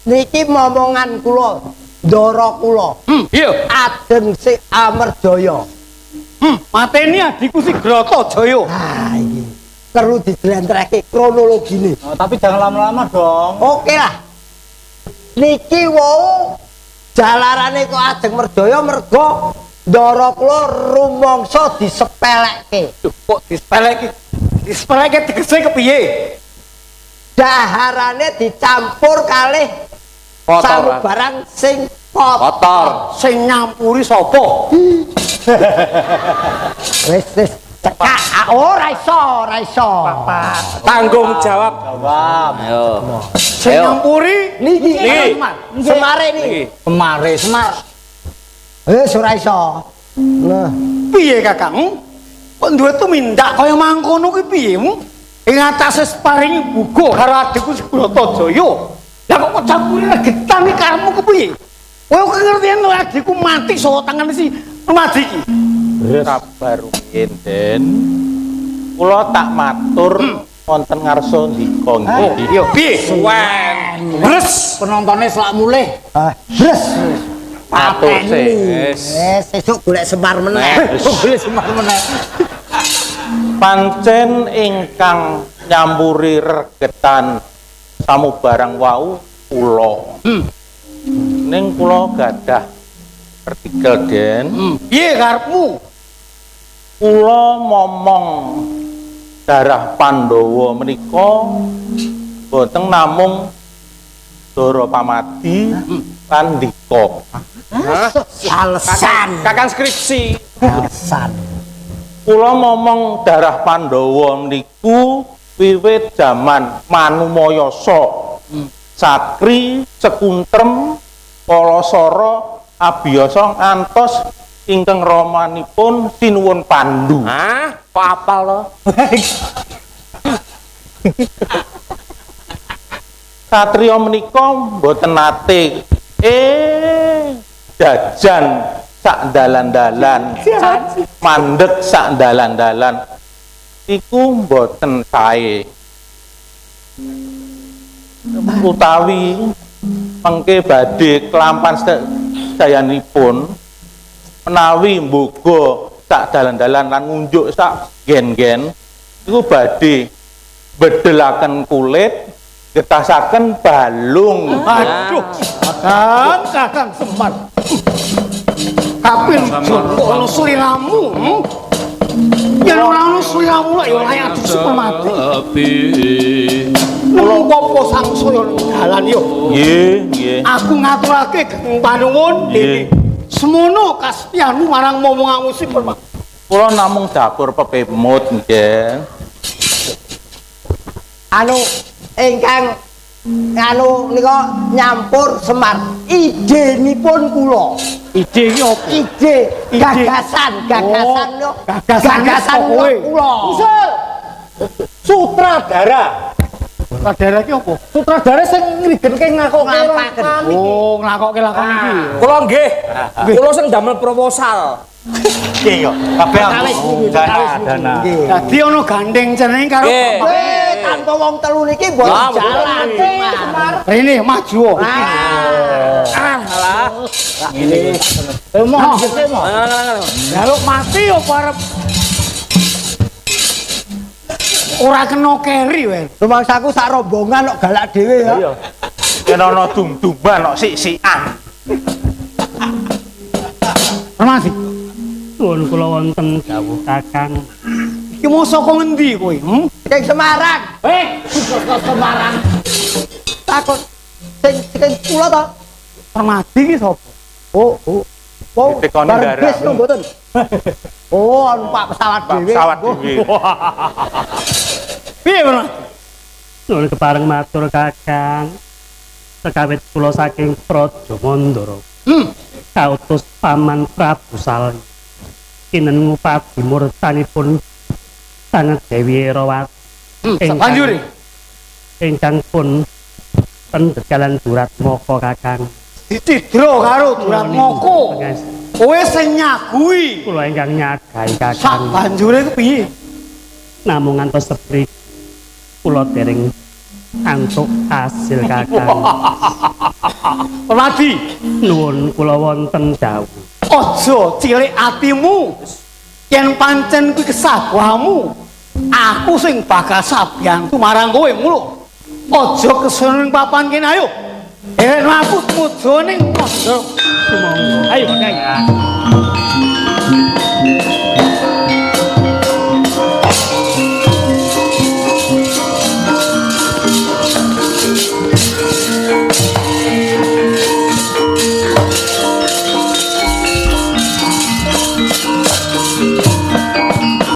Speaker 2: Niki momongan kula, ndara kula.
Speaker 3: Iya.
Speaker 2: Ajeng si Amerjaya.
Speaker 3: Mateni adikku si Broto Jaya.
Speaker 2: Ah iki perlu dijlentrehke kronologine.
Speaker 3: Tapi jangan lama-lama dong.
Speaker 2: Oke lah. Niki wau jalarane kok ajeng merjaya mergo ndara kula rumangsa disepelekke.
Speaker 3: Kok disepelekke? Disepelekke tegese kepiye?
Speaker 2: Daharane dicampur kalih barang sing kotor.
Speaker 3: Sing nyampuri sapa?
Speaker 2: Wis cekak ora iso.
Speaker 1: Tanggung jawab.
Speaker 3: Ayo. Sing nyampuri
Speaker 2: Niki. Semare niki.
Speaker 3: Semar.
Speaker 2: Wis ora iso. Nah,
Speaker 3: Piye Kakang? Kok duwe tumindak kaya mangkono ki piye? Ing atase paringi bugo karo adikku si Broto Jaya. Lah kok campuri regetan iki karepmu kepiye? Kowe kok ngerti lho adikku mati saka tangan si Rumadi iki.
Speaker 4: Sabar rumiyin, Den. Kula tak matur wonten ngarsa ndika nggih.
Speaker 3: Yo piye?
Speaker 1: Suwen.
Speaker 3: Bres penontone selak mulih.
Speaker 2: bres.
Speaker 4: Matur sih.
Speaker 2: Wis sesuk golek Semar meneh.
Speaker 3: Golek Semar meneh.
Speaker 4: pancen ingkang nyamburi regetan samubarang wau kula. Ning kula gadah artikel Den.
Speaker 3: Piye karepmu?
Speaker 4: Kula momong darah Pandhawa menika boten namung Dara Pamadi lan Ndika.
Speaker 2: Alasan.
Speaker 1: Kakang skripsi.
Speaker 2: Alasan.
Speaker 4: Kula momong darah Pandhawa niku wiwit jaman Manumayasa. Sakri, Sekuntrem, Palasara, Abiyasa ngantos ingkang ramanipun Sinuwun Pandhu.
Speaker 1: Hah? Kok apal to?
Speaker 4: Satriya menika mboten nate jajan sak dalan-dalan, mandeg sak dalan-dalan iku mboten sae. Utawi mengke badhe kelampan sedayanipun menawi mboga sak dalan-dalan lan ngunjuk sak gen-gen iku badhe bedelaken kulit getasaken balung.
Speaker 3: Aduh, kakang Semar. Kapil Joko ono sliramu. Yen ora ono sliramu lak ya layak disepemati. Nemu apa sangsaya ning dalan yo.
Speaker 4: Nggih.
Speaker 3: Aku ngaturake geng panuwun dene. Semono kastianmu marang momonganmu sing permati.
Speaker 4: Kula namung dapur pepemut nggih.
Speaker 2: Anu ingkang nika nyampur Semar. Idenipun kula.
Speaker 3: Ide iki opo?
Speaker 2: Ide gagasan lho. Gagasan kula.
Speaker 3: Usul. Sutradara. Sutradara iki opo? Sutradara sing ngrigenke ngakokke lakon. Oh, nglakokke lakon iki.
Speaker 1: Kula nggih. Kula sing damel proposal.
Speaker 3: Nggih yo. Kabeh dana. Dadi ono gandeng jeneng karo
Speaker 2: Tanpa wong telu niki mboten jalan.
Speaker 3: Rene maju.
Speaker 1: Alah.
Speaker 3: Ngene. Emoh. Jaluk mati yo arep ora kena keri wae.
Speaker 2: Rumangsaku sak rombongan kok galak dhewe ya.
Speaker 4: Iya. Yen ana dum-duman kok sik-sikan.
Speaker 3: Permati.
Speaker 7: Nuwun kula wonten dawuh Kakang.
Speaker 3: Iki mau saka ngendi kowe?
Speaker 2: Sing Semarang.
Speaker 3: Semarang.
Speaker 2: Takut sing kula to.
Speaker 3: Permati iki sapa?
Speaker 2: Oh.
Speaker 4: Ditekoni
Speaker 2: Bareng bis lho mboten. Oh, numpak pesawat dhewe.
Speaker 4: Pesawat dhewe.
Speaker 3: Piye, Permati?
Speaker 7: Nuwun kepareng matur Kakang. Sekawit kula saking Praja Mandara. Kautus Paman Prabu Salya. Kinen ngupati murtanipun sanget Dewi Erawati.
Speaker 3: Sabanjure
Speaker 7: Ingkang pun pendegalan Duratmaka Kakang.
Speaker 3: dicidra karo Duratmaka. Kowe sing nyagui.
Speaker 7: Kula ingkang nyagahi Kakang.
Speaker 3: Sabanjure ku piye?
Speaker 7: Namung ngantos sepri kula dereng antuk hasil Kakang.
Speaker 3: Permati,
Speaker 7: Nuwun kula wonten dawuh.
Speaker 3: aja cilik atimu. Yen pancen kuwi kesabahmu, aku sing bakal sabiyantu marang kowe mulo. Aja kesono ning papan kene ayo. Aku mujo ning pondok.
Speaker 7: Sumangga. Ayo Kakang.